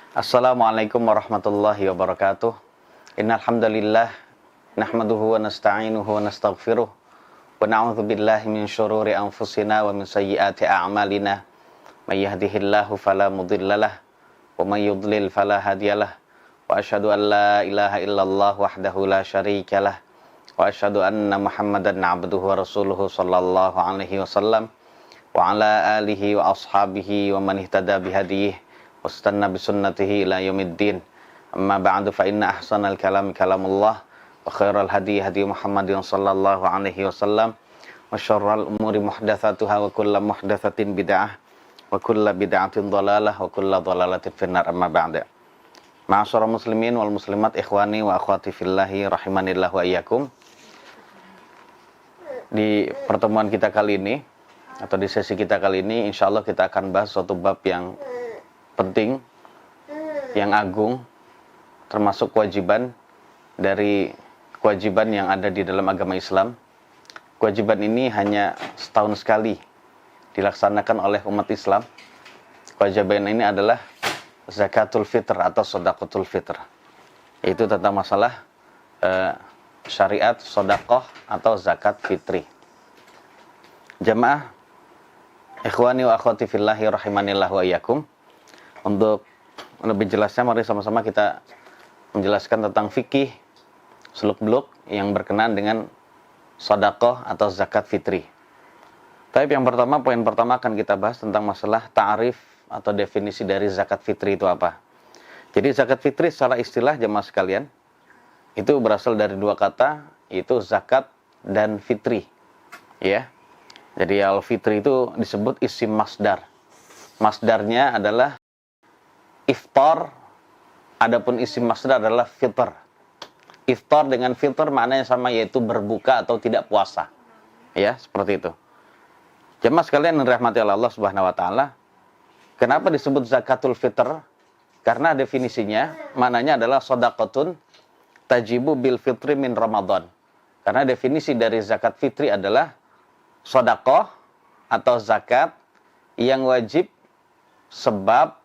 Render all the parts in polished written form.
Assalamualaikum warahmatullahi wabarakatuh. Innal hamdalillah nahmaduhu wa nasta'inuhu wa nastaghfiruh wa na'udzu billahi min syururi anfusina wa min sayyiati a'malina. May yahdihillahu fala mudhillalah wa may yudlil fala hadiyalah. Wa asyhadu an la ilaha illallah wahdahu la syarikalah wa asyhadu anna Muhammadan 'abduhu wa rasuluhu sallallahu alaihi wasallam wa ala alihi wa ashabihi wa man ihtada bihadiyih wastanna bisunnatihi ila yaumiddin. Amma ba'du fa inna ahsanal kalami kalamullah wa khairal hadi hadi Muhammadin sallallahu alaihi wasallam wa syarrul umuri muhdatsatuha wa kullu muhdatsatin bid'ah wa kullu bid'atin dhalalah wa kullu dhalalatin finnar. Amma ba'du. Ma'asyiral muslimin wal muslimat, ikhwani wa akhwati fillahi rahimanillah wa iyyakum. Di pertemuan kita kali ini atau di sesi kita kali ini, insyaallah kita akan bahas suatu bab yang penting, yang agung, termasuk kewajiban dari kewajiban yang ada di dalam agama Islam. Kewajiban ini hanya setahun sekali dilaksanakan oleh umat Islam. Kewajiban ini adalah zakatul fitr atau sedekahul fitr. Itu tentang masalah syariat sedekah atau zakat fitri. Jamaah ikhwani wa akhwati fillahi rahimanillah wa iyyakum. Untuk lebih jelasnya, mari sama-sama kita menjelaskan tentang fikih seluk-beluk yang berkenaan dengan sedekah atau zakat fitri. Tapi yang pertama, poin pertama akan kita bahas tentang masalah ta'rif atau definisi dari zakat fitri itu apa. Jadi zakat fitri secara istilah jemaah sekalian itu berasal dari dua kata, yaitu zakat dan fitri. Ya. Jadi al-fitri itu disebut isim masdar. Masdarnya adalah iftar, adapun isim masdar adalah fitr. Iftar dengan fitr maknanya sama, yaitu berbuka atau tidak puasa. Ya, seperti itu. Jemaah sekalian yang dirahmati Allah Subhanahu wa taala, kenapa disebut zakatul fitr? Karena definisinya maknanya adalah shadaqatun tajibu bil fitri min Ramadan. Karena definisi dari zakat fitri adalah sedekah atau zakat yang wajib sebab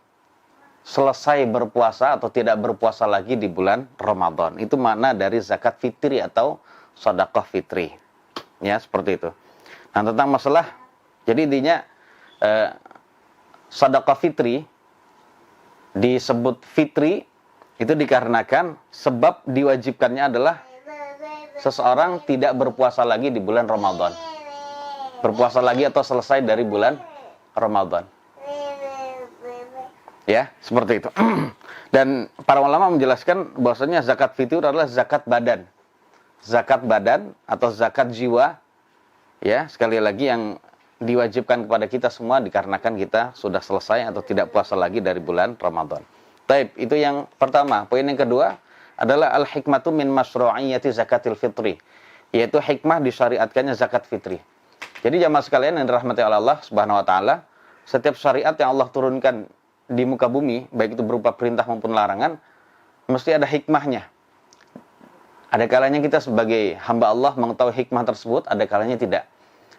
selesai berpuasa atau tidak berpuasa lagi di bulan Ramadan. Itu makna dari zakat fitri atau sedekah fitri. Ya, seperti itu. Nah, tentang masalah, jadi intinya sedekah fitri disebut fitri itu dikarenakan sebab diwajibkannya adalah seseorang tidak berpuasa lagi di bulan Ramadan. Berpuasa lagi atau selesai dari bulan Ramadan. Ya, seperti itu. Dan para ulama menjelaskan bahwasanya zakat fitri adalah zakat badan. Zakat badan atau zakat jiwa. Ya, sekali lagi yang diwajibkan kepada kita semua dikarenakan kita sudah selesai atau tidak puasa lagi dari bulan Ramadan. Taib, itu yang pertama. Poin yang kedua adalah al-hikmatu min masyru'iyyati zakatil fitri, yaitu hikmah disyariatkannya zakat fitri. Jadi jamaah sekalian yang dirahmati oleh Allah Subhanahu wa taala, setiap syariat yang Allah turunkan di muka bumi, baik itu berupa perintah maupun larangan, mesti ada hikmahnya. Ada kalanya kita sebagai hamba Allah mengetahui hikmah tersebut, ada kalanya tidak.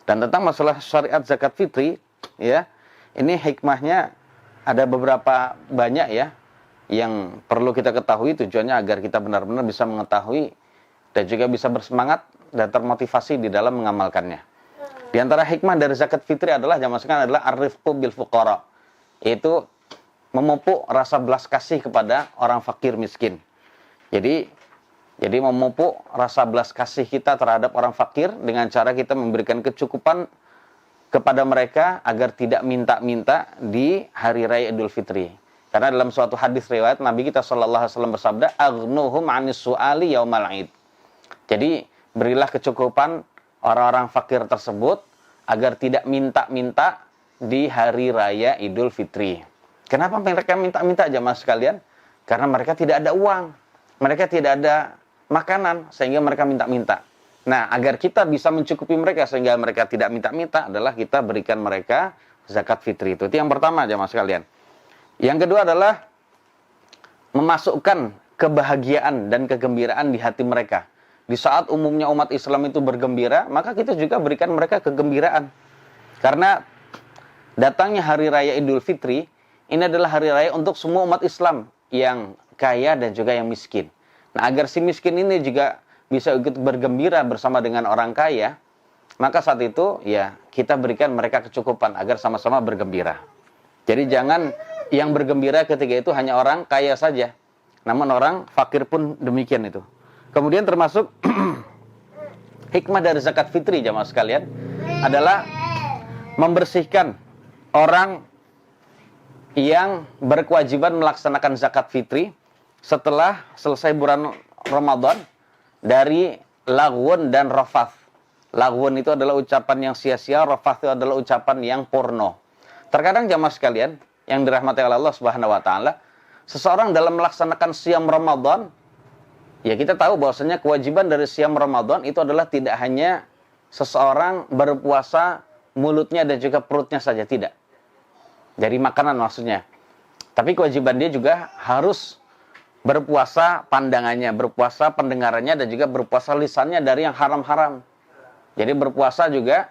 Dan tentang masalah syariat zakat fitri, ya, ini hikmahnya ada beberapa banyak ya, yang perlu kita ketahui, tujuannya agar kita benar-benar bisa mengetahui dan juga bisa bersemangat dan termotivasi di dalam mengamalkannya. Di antara hikmah dari zakat fitri adalah jamaah sekalian adalah ar-rifqu bil fuqara, yaitu memupuk rasa belas kasih kepada orang fakir miskin. Jadi memupuk rasa belas kasih kita terhadap orang fakir dengan cara kita memberikan kecukupan kepada mereka agar tidak minta-minta di hari raya Idul Fitri. Karena dalam suatu hadis riwayat Nabi kita sallallahu alaihi wasallam bersabda, "Aghnuhum 'anis su'ali yaumal 'id." Jadi berilah kecukupan orang-orang fakir tersebut agar tidak minta-minta di hari raya Idul Fitri. Kenapa mereka minta-minta jamaah sekalian? Karena mereka tidak ada uang, mereka tidak ada makanan, sehingga mereka minta-minta. Nah, agar kita bisa mencukupi mereka sehingga mereka tidak minta-minta adalah kita berikan mereka zakat fitri itu. Itu yang pertama jamaah sekalian. Yang kedua adalah memasukkan kebahagiaan dan kegembiraan di hati mereka. Di saat umumnya umat Islam itu bergembira, maka kita juga berikan mereka kegembiraan. Karena datangnya hari raya Idul Fitri, ini adalah hari raya untuk semua umat Islam. yang kaya dan juga yang miskin. Nah, agar si miskin ini juga bisa ikut bergembira bersama dengan orang kaya, maka saat itu ya kita berikan mereka kecukupan agar sama-sama bergembira. Jadi jangan yang bergembira ketika itu hanya orang kaya saja, namun orang fakir pun demikian itu. Kemudian termasuk hikmah dari zakat fitri jamaah sekalian adalah membersihkan orang yang berkewajiban melaksanakan zakat fitri setelah selesai bulan Ramadan dari lagwun dan rafath. Lagwun itu adalah ucapan yang sia-sia, rafath itu adalah ucapan yang porno. Terkadang jamaah sekalian yang dirahmati oleh Allah Subhanahu wa taala, seseorang dalam melaksanakan siam Ramadan, ya kita tahu bahwasanya kewajiban dari siam Ramadan itu adalah tidak hanya seseorang berpuasa mulutnya dan juga perutnya saja, tidak. Dari makanan maksudnya. Tapi kewajiban dia juga harus berpuasa pandangannya, berpuasa pendengarannya, dan juga berpuasa lisannya dari yang haram-haram. Jadi berpuasa juga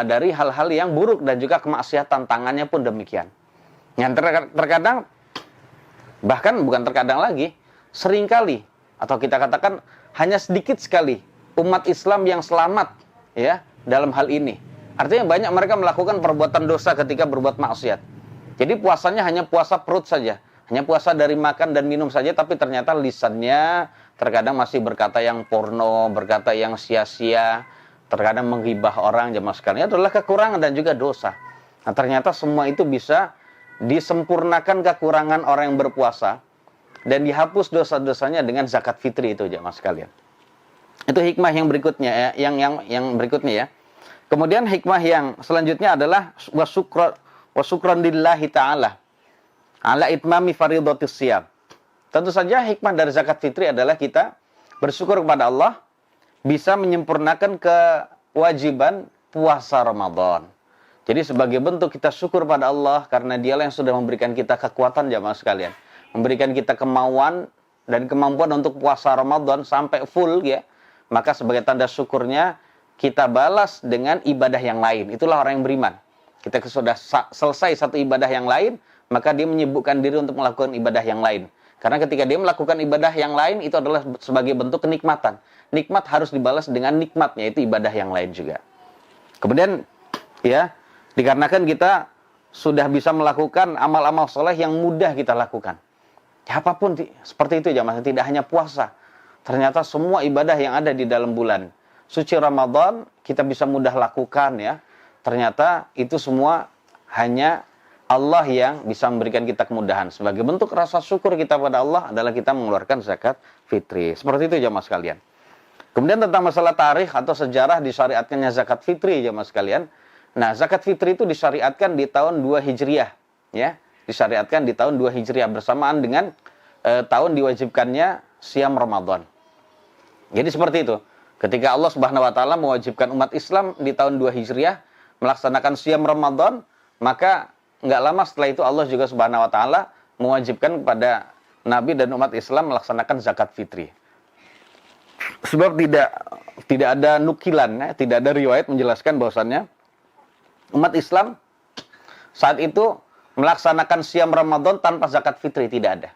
dari hal-hal yang buruk dan juga kemaksiatan, tangannya pun demikian. Yang terkadang, bahkan bukan terkadang lagi, seringkali, atau kita katakan hanya sedikit sekali umat Islam yang selamat ya dalam hal ini. Artinya banyak mereka melakukan perbuatan dosa ketika berbuat maksiat. Jadi puasanya hanya puasa perut saja, hanya puasa dari makan dan minum saja, tapi ternyata lisannya terkadang masih berkata yang porno, berkata yang sia-sia, terkadang menghibah orang. Jemaah sekalian, adalah kekurangan dan juga dosa. Nah, ternyata semua itu bisa disempurnakan kekurangan orang yang berpuasa dan dihapus dosa-dosanya dengan zakat fitri itu, jemaah sekalian. Itu hikmah yang berikutnya ya, yang berikutnya ya. Kemudian hikmah yang selanjutnya adalah wasukran lillahi ta'ala ala itmami faridatis siyam. Tentu saja hikmah dari zakat fitri adalah kita bersyukur kepada Allah bisa menyempurnakan kewajiban puasa Ramadan. Jadi sebagai bentuk kita syukur pada Allah karena Dialah yang sudah memberikan kita kekuatan jamaah sekalian, memberikan kita kemauan dan kemampuan untuk puasa Ramadan sampai full ya. Maka sebagai tanda syukurnya kita balas dengan ibadah yang lain. Itulah orang yang beriman. Kita sudah selesai satu ibadah yang lain, maka dia menyibukkan diri untuk melakukan ibadah yang lain. Karena ketika dia melakukan ibadah yang lain, itu adalah sebagai bentuk kenikmatan. Nikmat harus dibalas dengan nikmatnya, yaitu ibadah yang lain juga. Kemudian, ya, dikarenakan kita sudah bisa melakukan amal-amal soleh yang mudah kita lakukan. Ya, apapun seperti itu, jamaah, tidak hanya puasa. Ternyata semua ibadah yang ada di dalam bulan suci Ramadan kita bisa mudah lakukan ya. Ternyata itu semua hanya Allah yang bisa memberikan kita kemudahan. Sebagai bentuk rasa syukur kita pada Allah adalah kita mengeluarkan zakat fitri. Seperti itu jamaah sekalian. Kemudian tentang masalah tarikh atau sejarah disyariatkannya zakat fitri jamaah sekalian. Nah, zakat fitri itu disyariatkan di tahun 2 Hijriah ya. Disyariatkan di tahun 2 Hijriah bersamaan dengan tahun diwajibkannya siam Ramadan. Jadi seperti itu. Ketika Allah Subhanahu wa taala mewajibkan umat Islam di tahun 2 Hijriah melaksanakan siam Ramadan, maka enggak lama setelah itu Allah juga Subhanahu wa taala mewajibkan kepada Nabi dan umat Islam melaksanakan zakat fitri. Sebab tidak ada nukilan, tidak ada riwayat menjelaskan bahwasannya umat Islam saat itu melaksanakan siam Ramadan tanpa zakat fitri, tidak ada.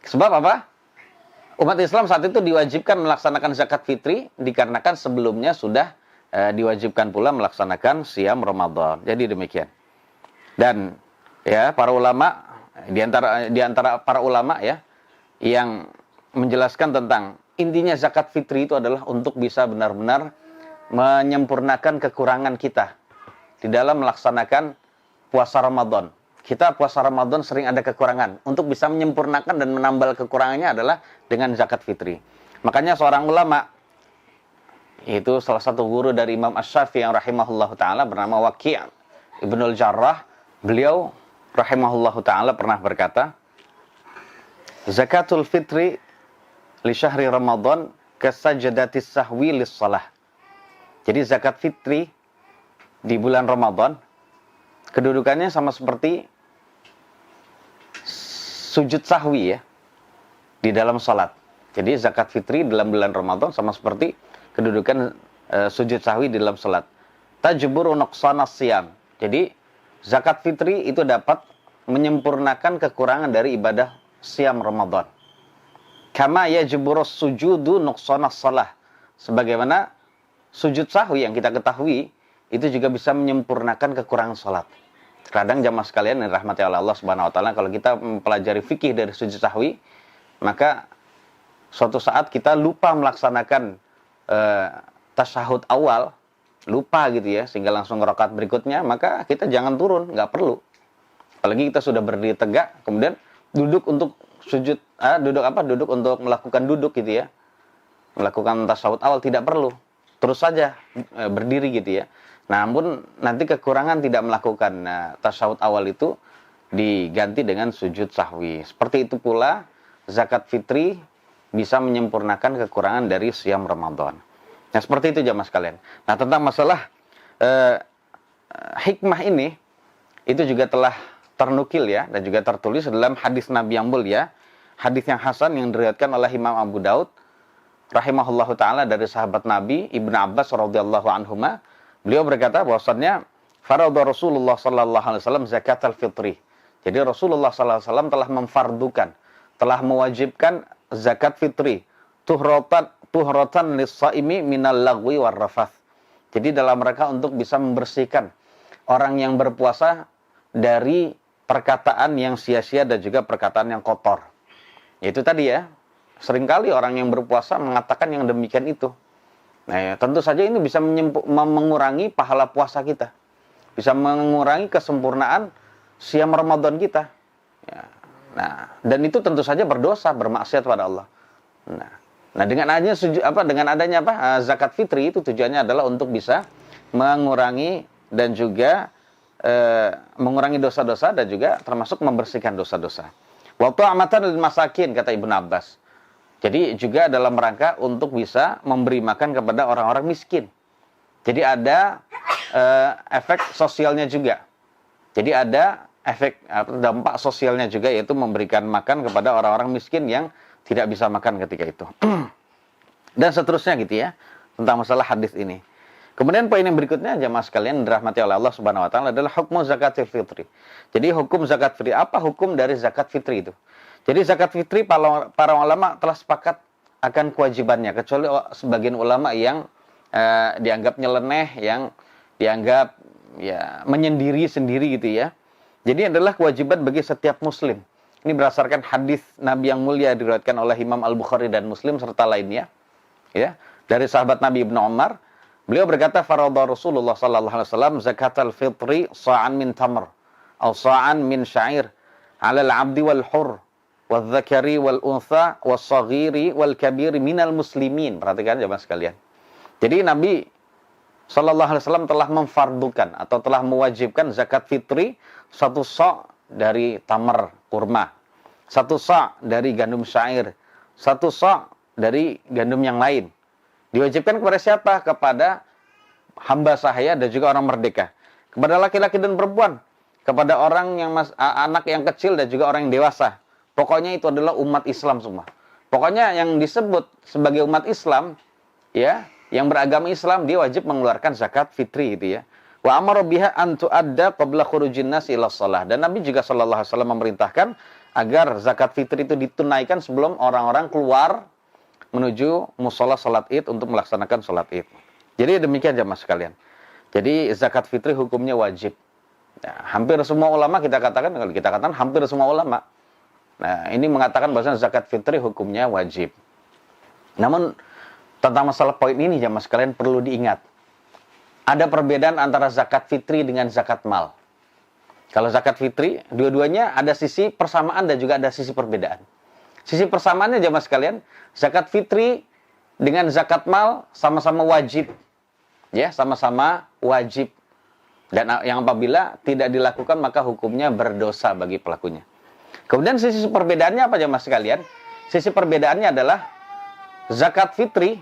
Sebab apa? Umat Islam saat itu diwajibkan melaksanakan zakat fitri dikarenakan sebelumnya sudah diwajibkan pula melaksanakan siam Ramadan. Jadi demikian. Dan ya para ulama di antara para ulama ya yang menjelaskan tentang intinya zakat fitri itu adalah untuk bisa benar-benar menyempurnakan kekurangan kita di dalam melaksanakan puasa Ramadan. Kita puasa Ramadan sering ada kekurangan. Untuk bisa menyempurnakan dan menambal kekurangannya adalah dengan zakat fitri. Makanya seorang ulama, itu salah satu guru dari Imam Asy-Syafi'i yang rahimahullah ta'ala bernama Waqi' Ibnul Jarrah. Beliau rahimahullah ta'ala pernah berkata, Zakatul fitri li syahri Ramadan kasajadatis sahwi lis salah. Jadi zakat fitri di bulan Ramadan kedudukannya sama seperti sujud sahwi ya di dalam salat. Jadi zakat fitri dalam bulan Ramadan sama seperti kedudukan sujud sahwi di dalam salat. Tajburu nuqsanas siyam. Jadi zakat fitri itu dapat menyempurnakan kekurangan dari ibadah siam Ramadan. Kama yajburus sujudu nuqsanas shalah. Sebagaimana sujud sahwi yang kita ketahui itu juga bisa menyempurnakan kekurangan salat. Kadang jamaah sekalian yang dirahmati oleh Allah Subhanahu wa taala, kalau kita mempelajari fikih dari sujud sahwi, maka suatu saat kita lupa melaksanakan tasyahud awal, lupa gitu ya, sehingga langsung ke rakaat berikutnya, maka kita jangan turun, nggak perlu. Apalagi kita sudah berdiri tegak, kemudian duduk untuk sujud, duduk untuk melakukan duduk gitu ya, melakukan tasyahud awal, tidak perlu, terus saja berdiri gitu ya. Namun nanti kekurangan tidak melakukan tasyahud awal itu diganti dengan sujud sahwi. Seperti itu pula zakat fitri bisa menyempurnakan kekurangan dari siam Ramadan. Nah, seperti itu jamaah sekalian. Nah, tentang masalah hikmah ini itu juga telah ternukil ya, dan juga tertulis dalam hadis Nabi yang mulia, hadis yang hasan yang diriwayatkan oleh Imam Abu Daud rahimahullahu taala dari sahabat Nabi Ibnu Abbas radhiyallahu anhuma. Beliau berkata bahwasannya farada Rasulullah sallallahu alaihi wasallam zakatul fitri. Jadi Rasulullah sallallahu alaihi wasallam telah memfardukan, telah mewajibkan zakat fitri, tuhratan lis-shaimi minal lagwi war rafath. Jadi dalam rangka untuk bisa membersihkan orang yang berpuasa dari perkataan yang sia-sia dan juga perkataan yang kotor. Itu tadi ya, seringkali orang yang berpuasa mengatakan yang demikian itu. Nah, ya, tentu saja ini bisa mengurangi pahala puasa kita. Bisa mengurangi kesempurnaan siam Ramadan kita. Ya. Nah, dan itu tentu saja berdosa, bermaksiat pada Allah. Nah, dengan adanya zakat fitri itu tujuannya adalah untuk bisa mengurangi dan juga mengurangi dosa-dosa dan juga termasuk membersihkan dosa-dosa. Wa ta'amatan lil masakin, kata Ibnu Abbas. Jadi juga dalam rangka untuk bisa memberi makan kepada orang-orang miskin. Jadi ada efek sosialnya juga. Jadi ada efek dampak sosialnya juga, yaitu memberikan makan kepada orang-orang miskin yang tidak bisa makan ketika itu. Dan seterusnya gitu ya, tentang masalah hadis ini. Kemudian poin yang berikutnya jamaah sekalian dirahmati oleh Allah Subhanahu wa taala adalah hukum zakatul fitri. Jadi hukum zakat fitri, apa hukum dari zakat fitri itu? Jadi zakat fitri para ulama telah sepakat akan kewajibannya, kecuali sebagian ulama yang dianggap nyeleneh, yang dianggap ya menyendiri sendiri gitu ya. Jadi adalah kewajiban bagi setiap muslim. Ini berdasarkan hadis Nabi yang mulia diriwayatkan oleh Imam Al-Bukhari dan Muslim serta lainnya. Ya, dari sahabat Nabi Ibnu Umar, beliau berkata, "Farada Rasulullah sallallahu alaihi wasallam zakatal fitri sa'an min tamr atau sa'an min sya'ir 'alal 'abdi wal hurr wal-dzakari wal-untha was-saghiri wal-kabiri minal muslimin." Perhatikan jemaah sekalian. Jadi Nabi sallallahu alaihi wasallam telah memfardukan atau telah mewajibkan zakat fitri 1 sa' dari tamar kurma, 1 sa' dari gandum syair, 1 sa' dari gandum yang lain. Diwajibkan kepada siapa? Kepada hamba sahaya dan juga orang merdeka. Kepada laki-laki dan perempuan, kepada orang yang anak yang kecil dan juga orang yang dewasa. Pokoknya itu adalah umat Islam semua. Pokoknya yang disebut sebagai umat Islam, ya, yang beragama Islam, dia wajib mengeluarkan zakat fitri gitu ya. Wa amara biha an tu'adda qabla khurujin nas ila shalah. Dan Nabi juga sallallahu alaihi wasallam memerintahkan agar zakat fitri itu ditunaikan sebelum orang-orang keluar menuju mushola salat Id untuk melaksanakan salat Id. Jadi demikian jamaah sekalian. Jadi zakat fitri hukumnya wajib. Nah, hampir semua ulama kita katakan hampir semua ulama. Nah, ini mengatakan bahwa zakat fitri hukumnya wajib. Namun tentang masalah poin ini jamaah sekalian perlu diingat. Ada perbedaan antara zakat fitri dengan zakat mal. Kalau zakat fitri, dua-duanya ada sisi persamaan dan juga ada sisi perbedaan. Sisi persamaannya jamaah sekalian, zakat fitri dengan zakat mal sama-sama wajib. Ya, sama-sama wajib. Dan yang apabila tidak dilakukan maka hukumnya berdosa bagi pelakunya. Kemudian sisi perbedaannya apa jamaah sekalian? Sisi perbedaannya adalah zakat fitri,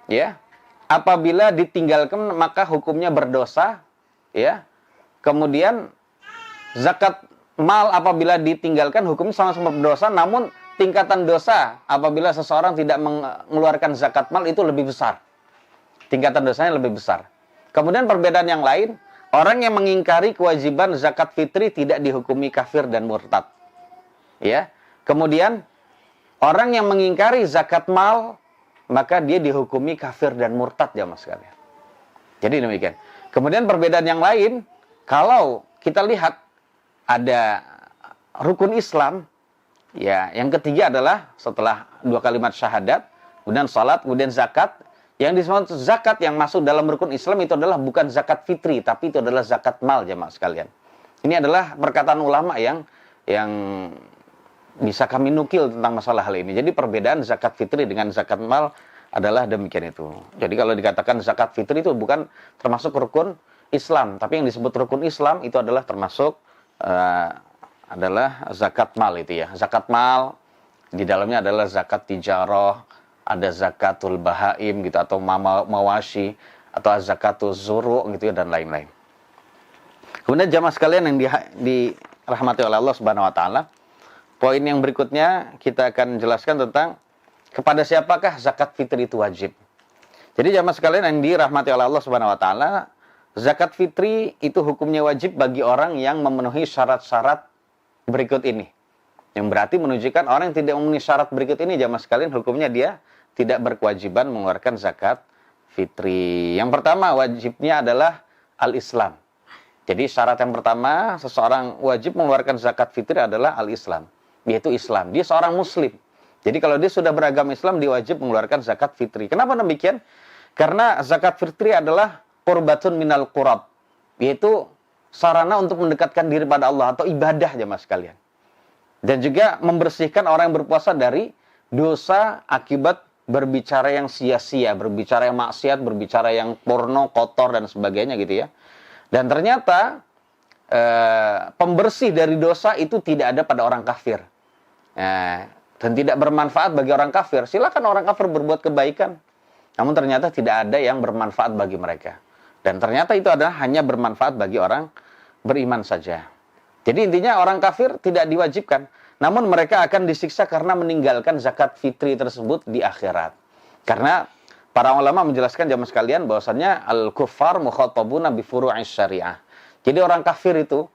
ya, apabila ditinggalkan maka hukumnya berdosa, ya. Kemudian zakat mal apabila ditinggalkan hukumnya sama-sama berdosa, namun tingkatan dosa apabila seseorang tidak mengeluarkan zakat mal itu lebih besar. Tingkatan dosanya lebih besar. Kemudian perbedaan yang lain, orang yang mengingkari kewajiban zakat fitri tidak dihukumi kafir dan murtad. Ya. Kemudian orang yang mengingkari zakat mal, maka dia dihukumi kafir dan murtad jamaah sekalian. Jadi demikian. Kemudian perbedaan yang lain, kalau kita lihat ada rukun Islam, ya, yang ketiga adalah setelah 2 kalimat syahadat, kemudian salat, kemudian zakat. Yang disebut zakat yang masuk dalam rukun Islam itu adalah bukan zakat fitri, tapi itu adalah zakat mal jamaah sekalian. Ini adalah perkataan ulama yang bisa kami nukil tentang masalah hal ini. Jadi perbedaan zakat fitri dengan zakat mal adalah demikian itu. Jadi kalau dikatakan zakat fitri itu bukan termasuk rukun Islam, tapi yang disebut rukun Islam itu adalah termasuk adalah zakat mal itu ya. Zakat mal di dalamnya adalah zakat tijarah, ada zakatul bahaim gitu atau mawashi atau zakatul zuru gitu ya, dan lain-lain. Kemudian jamaah sekalian yang dirahmati oleh Allah Subhanahu wa taala, poin yang berikutnya kita akan jelaskan tentang kepada siapakah zakat fitri itu wajib. Jadi jamaah sekalian yang dirahmati oleh Allah Subhanahu wa taala, zakat fitri itu hukumnya wajib bagi orang yang memenuhi syarat-syarat berikut ini. Yang berarti menunjukkan orang yang tidak memenuhi syarat berikut ini jamaah sekalian, hukumnya dia tidak berkewajiban mengeluarkan zakat fitri. Yang pertama wajibnya adalah al-Islam. Jadi syarat yang pertama seseorang wajib mengeluarkan zakat fitri adalah al-Islam, yaitu Islam. Dia seorang muslim. Jadi kalau dia sudah beragama Islam, dia wajib mengeluarkan zakat fitri. Kenapa demikian? Karena zakat fitri adalah qurbatun minal qurab, yaitu sarana untuk mendekatkan diri pada Allah atau ibadah jemaah sekalian. Dan juga membersihkan orang yang berpuasa dari dosa akibat berbicara yang sia-sia, berbicara yang maksiat, berbicara yang porno, kotor dan sebagainya gitu ya. Dan ternyata pembersih dari dosa itu tidak ada pada orang kafir. Dan tidak bermanfaat bagi orang kafir. Silakan orang kafir berbuat kebaikan, namun ternyata tidak ada yang bermanfaat bagi mereka. Dan ternyata itu adalah hanya bermanfaat bagi orang beriman saja. Jadi intinya orang kafir tidak diwajibkan, namun mereka akan disiksa karena meninggalkan zakat fitri tersebut di akhirat. Karena para ulama menjelaskan jamaah sekalian bahwasannya al-kuffar mukhatabuna bi furu'is syariah. Jadi orang kafir itu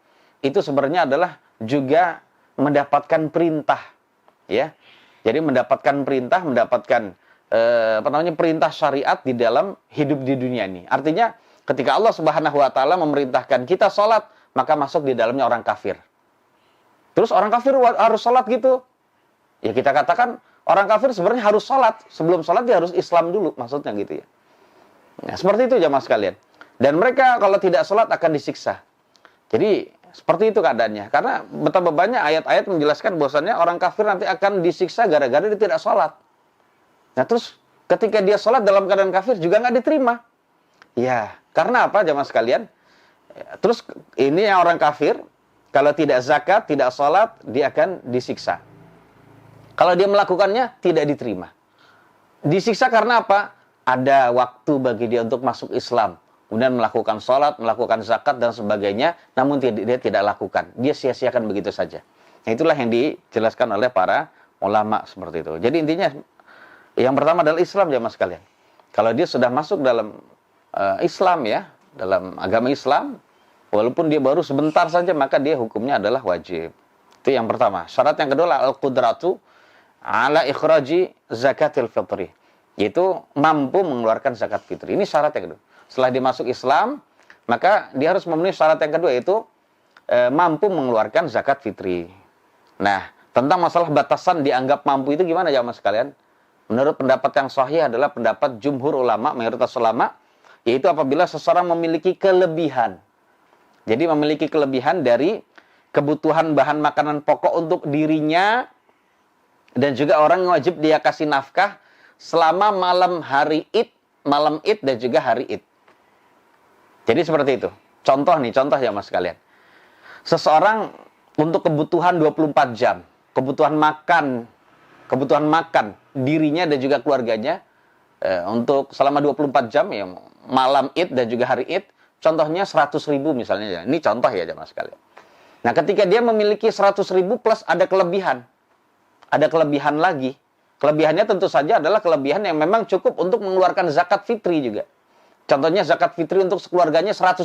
sebenarnya adalah juga mendapatkan perintah, ya. Jadi mendapatkan perintah, mendapatkan perintah syariat di dalam hidup di dunia ini. Artinya ketika Allah Subhanahu wa taala memerintahkan kita sholat, maka masuk di dalamnya orang kafir. Terus orang kafir harus sholat gitu. Ya kita katakan orang kafir sebenarnya harus sholat. Sebelum sholat dia harus Islam dulu, maksudnya gitu ya. Nah, seperti itu jamaah sekalian. Dan mereka kalau tidak sholat akan disiksa. Jadi seperti itu keadaannya. Karena betapa banyak ayat-ayat menjelaskan bahwasannya orang kafir nanti akan disiksa gara-gara dia tidak sholat. Nah terus ketika dia sholat dalam keadaan kafir juga nggak diterima. Ya, karena apa jamaah sekalian? Terus ini yang orang kafir, kalau tidak zakat, tidak sholat, dia akan disiksa. Kalau dia melakukannya, tidak diterima. Disiksa karena apa? Ada waktu bagi dia untuk masuk Islam. Kemudian melakukan sholat, melakukan zakat, dan sebagainya. Namun dia tidak lakukan. Dia sia-siakan begitu saja. Nah, itulah yang dijelaskan oleh para ulama seperti itu. Jadi intinya, yang pertama adalah Islam jamaah sekalian. Kalau dia sudah masuk dalam Islam ya, dalam agama Islam, walaupun dia baru sebentar saja, maka dia hukumnya adalah wajib. Itu yang pertama. Syarat yang kedua adalah al-qudratu ala ikhraji zakatil fitri, yaitu mampu mengeluarkan zakat fitri. Ini syarat yang kedua. Setelah dia masuk Islam, maka dia harus memenuhi syarat yang kedua, yaitu mampu mengeluarkan zakat fitri. Nah, tentang masalah batasan dianggap mampu itu gimana jamaah sekalian? Menurut pendapat yang sahih adalah pendapat jumhur ulama, mayoritas ulama, yaitu apabila seseorang memiliki kelebihan. Jadi memiliki kelebihan dari kebutuhan bahan makanan pokok untuk dirinya, dan juga orang yang wajib dia kasih nafkah selama malam Id dan juga hari Id. Jadi seperti itu. Contoh ya mas sekalian. Seseorang untuk kebutuhan 24 jam, kebutuhan makan dirinya dan juga keluarganya untuk selama 24 jam ya, malam Id dan juga hari Id, contohnya 100.000 misalnya. Ini contoh ya mas sekalian. Nah, ketika dia memiliki 100.000 plus ada kelebihan. Ada kelebihan lagi. Kelebihannya tentu saja adalah kelebihan yang memang cukup untuk mengeluarkan zakat fitri juga. Contohnya zakat fitri untuk sekeluarganya 100.000.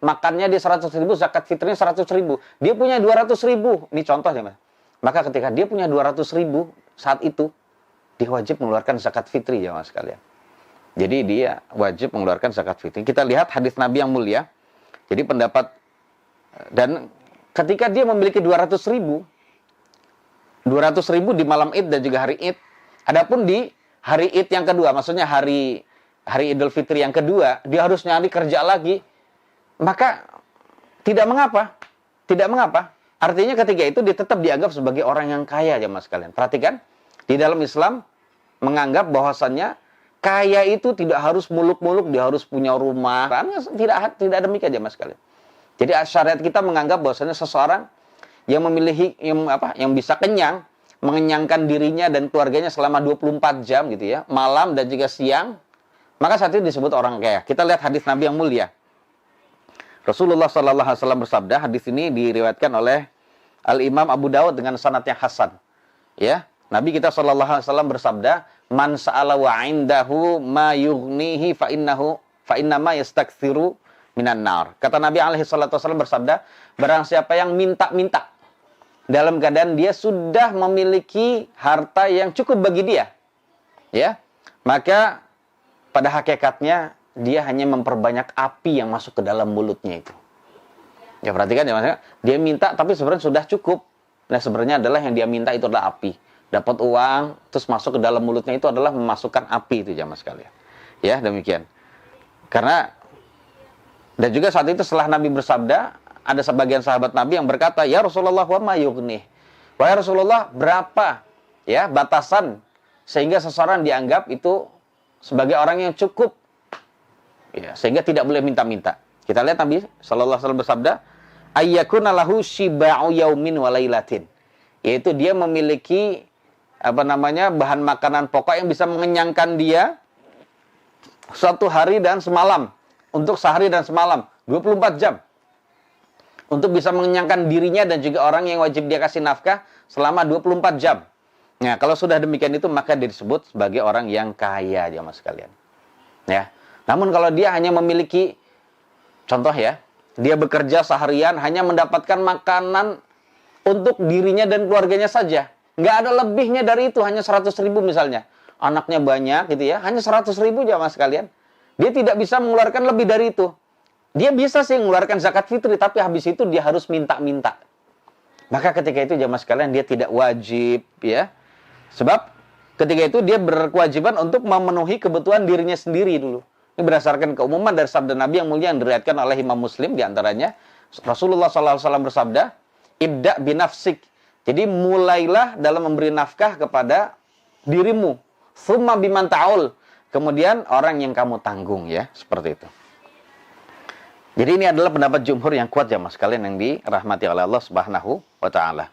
Makannya dia 100.000, zakat fitrinya 100.000. Dia punya 200.000. Ini contohnya, Mas. maka ketika dia punya 200.000 saat itu, dia wajib mengeluarkan zakat fitri, jemaah sekalian. Jadi dia wajib mengeluarkan zakat fitri. Kita lihat hadis Nabi yang mulia. Jadi pendapat, dan ketika dia memiliki 200.000 di malam Id dan juga hari Id. Adapun di hari Id yang kedua, maksudnya hari Idul Fitri yang kedua, dia harus nyari kerja lagi. Maka tidak mengapa. Tidak mengapa. Artinya ketika itu dia tetap dianggap sebagai orang yang kaya, jemaah sekalian. Perhatikan, di dalam Islam menganggap bahwasannya kaya itu tidak harus muluk-muluk, dia harus punya rumah. Tidak demikian, jemaah sekalian. Jadi syariat kita menganggap bahwasannya seseorang yang memiliki yang bisa kenyang, mengenyangkan dirinya dan keluarganya selama 24 jam gitu ya, malam dan juga siang, maka saat itu disebut orang kaya. Kita lihat hadis Nabi yang mulia. Rasulullah sallallahu alaihi wasallam bersabda, hadis ini diriwayatkan oleh Al-Imam Abu Dawud dengan sanad yang hasan. Ya, Nabi kita sallallahu alaihi wasallam bersabda, "Man sa'ala wa 'indahu ma yughnihi fa innama yastakthiru minan nar." Kata Nabi alaihi salatu wasallam bersabda, barang siapa yang minta-minta dalam keadaan dia sudah memiliki harta yang cukup bagi dia, ya, maka pada hakikatnya dia hanya memperbanyak api yang masuk ke dalam mulutnya itu. Ya perhatikan ya, maksudnya dia minta tapi sebenarnya sudah cukup. Nah sebenarnya adalah yang dia minta itu adalah api. Dapat uang terus masuk ke dalam mulutnya itu adalah memasukkan api itu, jamaah sekalian. Ya demikian. Karena dan juga saat itu setelah Nabi bersabda, ada sebagian sahabat Nabi yang berkata, "Ya Rasulullah, wa ma yughnih?" Wahai Rasulullah, berapa ya batasan sehingga seseorang dianggap itu sebagai orang yang cukup? Ya, sehingga tidak boleh minta-minta. Kita lihat Nabi sallallahu alaihi wasallam bersabda, "Ayyakuna lahu shiba'u yaumin wa lailatin." Yaitu dia memiliki bahan makanan pokok yang bisa mengenyangkan dia suatu hari dan semalam, untuk sehari dan semalam, 24 jam. Untuk bisa mengenyangkan dirinya dan juga orang yang wajib dia kasih nafkah selama 24 jam. Nah, kalau sudah demikian itu maka dia disebut sebagai orang yang kaya, jemaah sekalian. Ya. Namun kalau dia hanya memiliki, contoh ya, dia bekerja seharian hanya mendapatkan makanan untuk dirinya dan keluarganya saja. Nggak ada lebihnya dari itu, hanya 100.000 misalnya. Anaknya banyak gitu ya, hanya 100.000 jemaah sekalian. Dia tidak bisa mengeluarkan lebih dari itu. Dia bisa sih mengeluarkan zakat fitri, tapi habis itu dia harus minta-minta. Maka ketika itu jemaah sekalian dia tidak wajib ya. Sebab ketika itu dia berkewajiban untuk memenuhi kebutuhan dirinya sendiri dulu. Ini berdasarkan keumuman dari sabda Nabi yang mulia yang diriwayatkan oleh Imam Muslim, diantaranya Rasulullah SAW bersabda, "Ibda binafsik." Jadi mulailah dalam memberi nafkah kepada dirimu. Tsumma biman ta'ul. Kemudian orang yang kamu tanggung ya, seperti itu. Jadi ini adalah pendapat jumhur yang kuat jamaah sekalian yang dirahmati oleh Allah Subhanahu wa taala.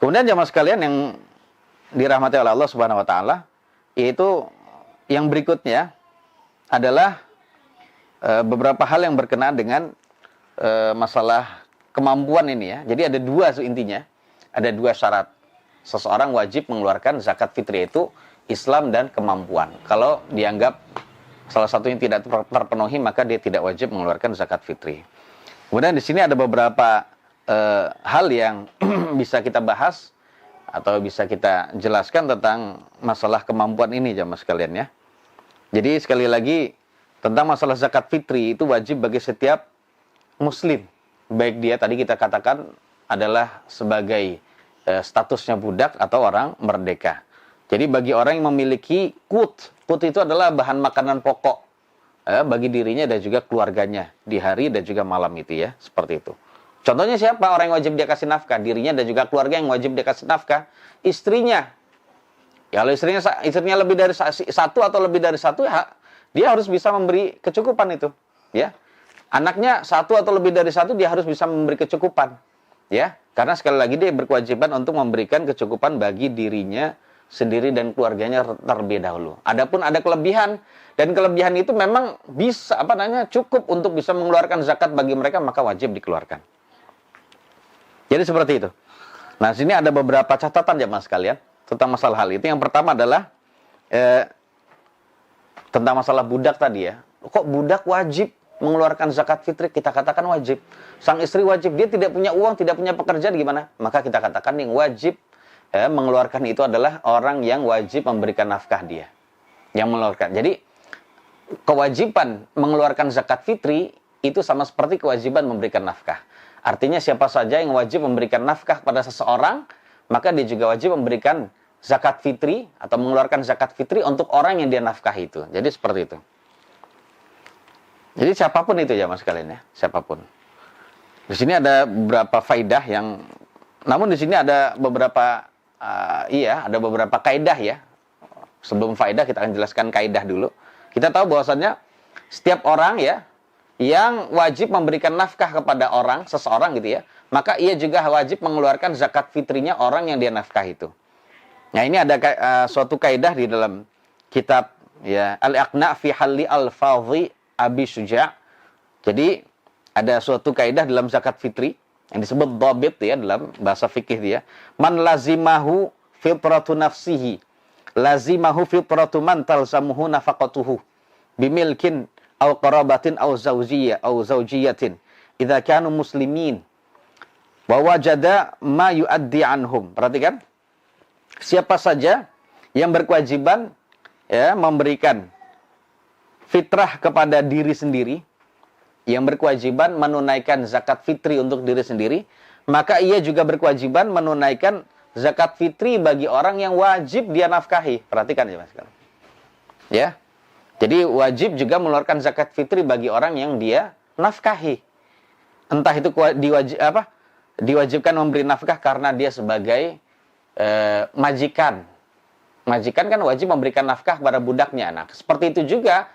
Kemudian jamaah sekalian yang dirahmati oleh Allah Subhanahu wa taala, yaitu yang berikutnya adalah beberapa hal yang berkenaan dengan masalah kemampuan ini ya. Jadi ada dua intinya, ada dua syarat. Seseorang wajib mengeluarkan zakat fitri itu Islam dan kemampuan. Kalau dianggap salah satu yang tidak terpenuhi, maka dia tidak wajib mengeluarkan zakat fitri. Kemudian di sini ada beberapa hal yang bisa kita bahas atau bisa kita jelaskan tentang masalah kemampuan ini jamaah sekalian ya. Jadi sekali lagi tentang masalah zakat fitri itu wajib bagi setiap muslim. Baik dia tadi kita katakan adalah sebagai statusnya budak atau orang merdeka. Jadi bagi orang yang memiliki qut itu adalah bahan makanan pokok bagi dirinya dan juga keluarganya di hari dan juga malam itu ya, seperti itu. Contohnya siapa orang yang wajib dia kasih nafkah? Dirinya dan juga keluarga yang wajib dia kasih nafkah. Istrinya. Ya, kalau istrinya lebih dari satu atau lebih dari satu, ya, dia harus bisa memberi kecukupan itu. Ya, anaknya satu atau lebih dari satu, dia harus bisa memberi kecukupan. Ya, karena sekali lagi dia berkewajiban untuk memberikan kecukupan bagi dirinya sendiri dan keluarganya terlebih dahulu. Adapun ada kelebihan, dan kelebihan itu memang bisa cukup untuk bisa mengeluarkan zakat bagi mereka, maka wajib dikeluarkan. Jadi seperti itu. Nah, sini ada beberapa catatan jemaah sekalian tentang masalah hal itu. Yang pertama adalah tentang masalah budak tadi ya. Kok budak wajib mengeluarkan zakat fitri? Kita katakan wajib. Sang istri wajib, dia tidak punya uang, tidak punya pekerjaan, gimana? Maka kita katakan yang wajib mengeluarkan itu adalah orang yang wajib memberikan nafkah dia. Yang mengeluarkan. Jadi kewajiban mengeluarkan zakat fitri itu sama seperti kewajiban memberikan nafkah. Artinya siapa saja yang wajib memberikan nafkah pada seseorang, maka dia juga wajib memberikan zakat fitri atau mengeluarkan zakat fitri untuk orang yang dia nafkah itu. Jadi seperti itu. Jadi siapapun itu ya mas sekalian ya, siapapun. Di sini ada beberapa faidah yang, namun di sini ada beberapa ada beberapa kaidah ya. Sebelum faidah kita akan jelaskan kaidah dulu. Kita tahu bahwasannya setiap orang ya yang wajib memberikan nafkah kepada seseorang gitu ya, maka ia juga wajib mengeluarkan zakat fitrinya orang yang dia nafkah itu. Nah, ini ada suatu kaidah di dalam kitab ya Al-Iqna' fi Halli Al-Fadhi Abi Syuja'. Jadi ada suatu kaidah dalam zakat fitri yang disebut dhabit ya dalam bahasa fikih dia. Man lazimahu fitratu nafsihi lazimahu fitratu man talzamuhu nafaqatuhu bimilkin aw qarabatin aw zawjiyatin idza kanu muslimin wa wajada ma yuaddi anhum. Perhatikan, siapa saja yang berkewajiban ya memberikan fitrah kepada diri sendiri, yang berkewajiban menunaikan zakat fitri untuk diri sendiri, maka ia juga berkewajiban menunaikan zakat fitri bagi orang yang wajib dia nafkahi. Perhatikan ya mas. Ya. Jadi wajib juga mengeluarkan zakat fitri bagi orang yang dia nafkahi. Entah itu diwajibkan memberi nafkah karena dia sebagai majikan. Majikan kan wajib memberikan nafkah kepada budaknya. Nah, seperti itu juga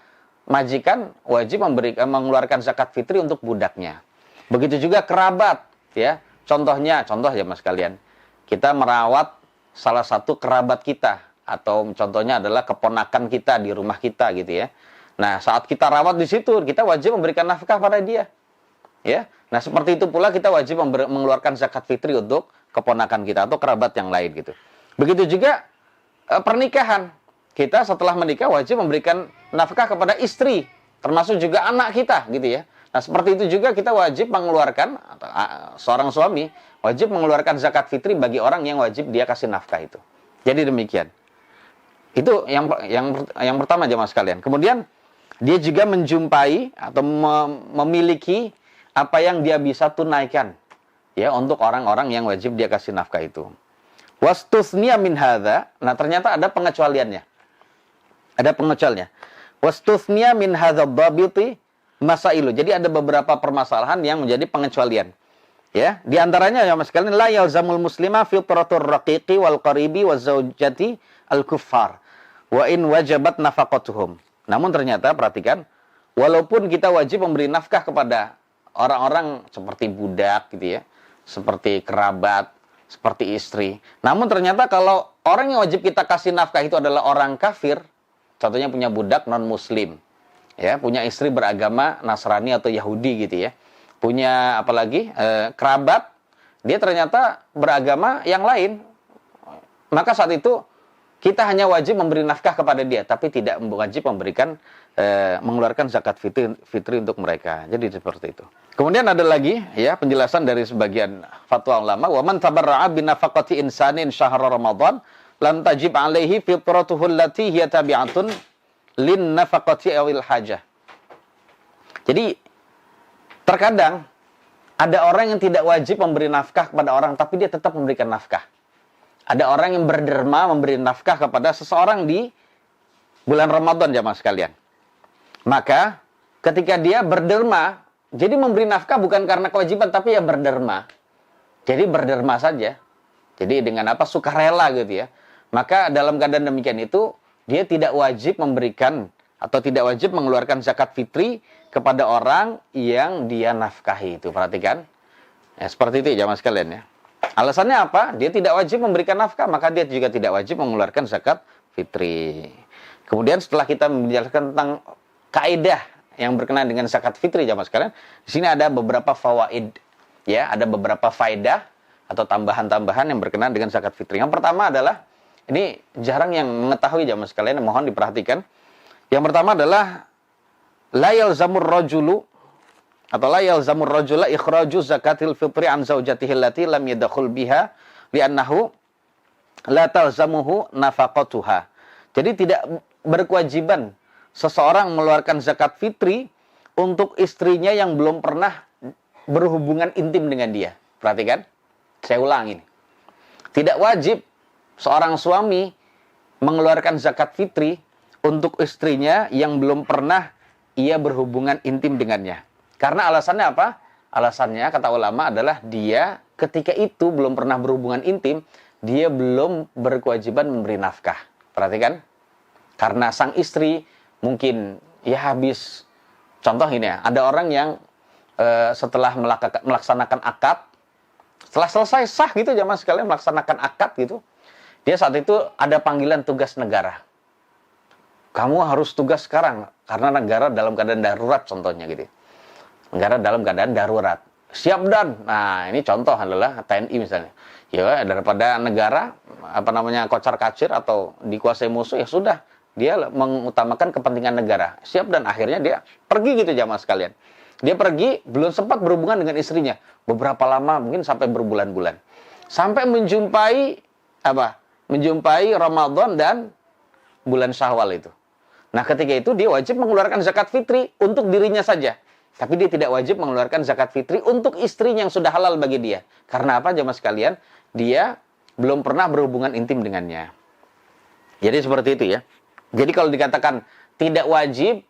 majikan wajib mengeluarkan zakat fitri untuk budaknya. Begitu juga kerabat, ya. Contoh ya mas kalian, kita merawat salah satu kerabat kita, atau contohnya adalah keponakan kita di rumah kita gitu ya. Nah, saat kita rawat di situ, kita wajib memberikan nafkah pada dia. Ya. Nah, seperti itu pula kita wajib mengeluarkan zakat fitri untuk keponakan kita atau kerabat yang lain gitu. Begitu juga pernikahan. Kita setelah menikah wajib memberikan nafkah kepada istri, termasuk juga anak kita gitu ya. Nah, seperti itu juga kita wajib mengeluarkan, seorang suami wajib mengeluarkan zakat fitri bagi orang yang wajib dia kasih nafkah itu. Jadi demikian. Itu yang pertama jemaah sekalian. Kemudian dia juga menjumpai atau memiliki apa yang dia bisa tunaikan ya untuk orang-orang yang wajib dia kasih nafkah itu. Wastusniya min hadza. Nah, ternyata ada pengecualiannya. Ada pengecualiannya. Wastusniya min hadza dhabiti masailu. Jadi ada beberapa permasalahan yang menjadi pengecualian. Ya, di antaranya ya Mas sekalian, la yalzamul muslima fitratur raqiqi wal qaribi waz zaujati al kuffar wa in wajabat nafaqatuhum. Namun ternyata perhatikan, walaupun kita wajib memberi nafkah kepada orang-orang seperti budak gitu ya, seperti kerabat, seperti istri. Namun ternyata kalau orang yang wajib kita kasih nafkah itu adalah orang kafir, contohnya punya budak non-muslim, ya, punya istri beragama Nasrani atau Yahudi gitu ya, punya apalagi kerabat, dia ternyata beragama yang lain, maka saat itu kita hanya wajib memberi nafkah kepada dia, tapi tidak wajib mengeluarkan zakat fitri untuk mereka. Jadi seperti itu. Kemudian ada lagi ya penjelasan dari sebagian fatwa ulama, wa man tabarra'a bi nafaqati insanin syahra Ramadan lam tajib alaihi fitratuhu allati hiya tabi'atun lin nafaqati awil hajah. Jadi terkadang ada orang yang tidak wajib memberi nafkah kepada orang, tapi dia tetap memberikan nafkah. Ada orang yang berderma memberi nafkah kepada seseorang di bulan Ramadan jamaah sekalian. Maka ketika dia berderma, jadi memberi nafkah bukan karena kewajiban, tapi ya berderma. Jadi berderma saja. Jadi dengan apa? Sukarela gitu ya. Maka dalam keadaan demikian itu, dia tidak wajib memberikan atau tidak wajib mengeluarkan zakat fitri kepada orang yang dia nafkahi itu. Perhatikan. Ya, seperti itu jamaah sekalian ya. Alasannya apa? Dia tidak wajib memberikan nafkah, maka dia juga tidak wajib mengeluarkan zakat fitri. Kemudian setelah kita menjelaskan tentang kaidah yang berkenaan dengan zakat fitri jamaah sekalian, di sini ada beberapa fawaid, ya, ada beberapa faedah atau tambahan-tambahan yang berkenaan dengan zakat fitri. Yang pertama adalah, ini jarang yang mengetahui jamaah sekalian, mohon diperhatikan. Yang pertama adalah la yalzamur rajulu atau la yalzamur rajula ikhraju zakatil fitri an zaujatihi allati lam yadkhul biha li'annahu la talzamuhu nafaqatuha. Jadi tidak berkewajiban seseorang mengeluarkan zakat fitri untuk istrinya yang belum pernah berhubungan intim dengan dia. Perhatikan, saya ulangi. Tidak wajib seorang suami mengeluarkan zakat fitri untuk istrinya yang belum pernah ia berhubungan intim dengannya. Karena alasannya apa? Alasannya, kata ulama, adalah dia ketika itu belum pernah berhubungan intim, dia belum berkewajiban memberi nafkah. Perhatikan, karena sang istri mungkin ya habis, contoh ini ya, ada orang yang setelah melaksanakan akad, setelah selesai sah gitu jamaah sekalian melaksanakan akad gitu, dia saat itu ada panggilan tugas negara. Kamu harus tugas sekarang karena negara dalam keadaan darurat contohnya gitu. Negara dalam keadaan darurat. Siap dan. Nah, ini contoh adalah TNI misalnya. Ya, daripada negara kocar-kacir atau dikuasai musuh, ya sudah, dia mengutamakan kepentingan negara. Siap dan akhirnya dia pergi gitu jamaah sekalian. Dia pergi, belum sempat berhubungan dengan istrinya. Beberapa lama, mungkin sampai berbulan-bulan. Sampai menjumpai Ramadan dan bulan Syawal itu. Nah, ketika itu dia wajib mengeluarkan zakat fitri untuk dirinya saja. Tapi dia tidak wajib mengeluarkan zakat fitri untuk istrinya yang sudah halal bagi dia. Karena apa jamaah sekalian? Dia belum pernah berhubungan intim dengannya. Jadi seperti itu ya. Jadi kalau dikatakan tidak wajib,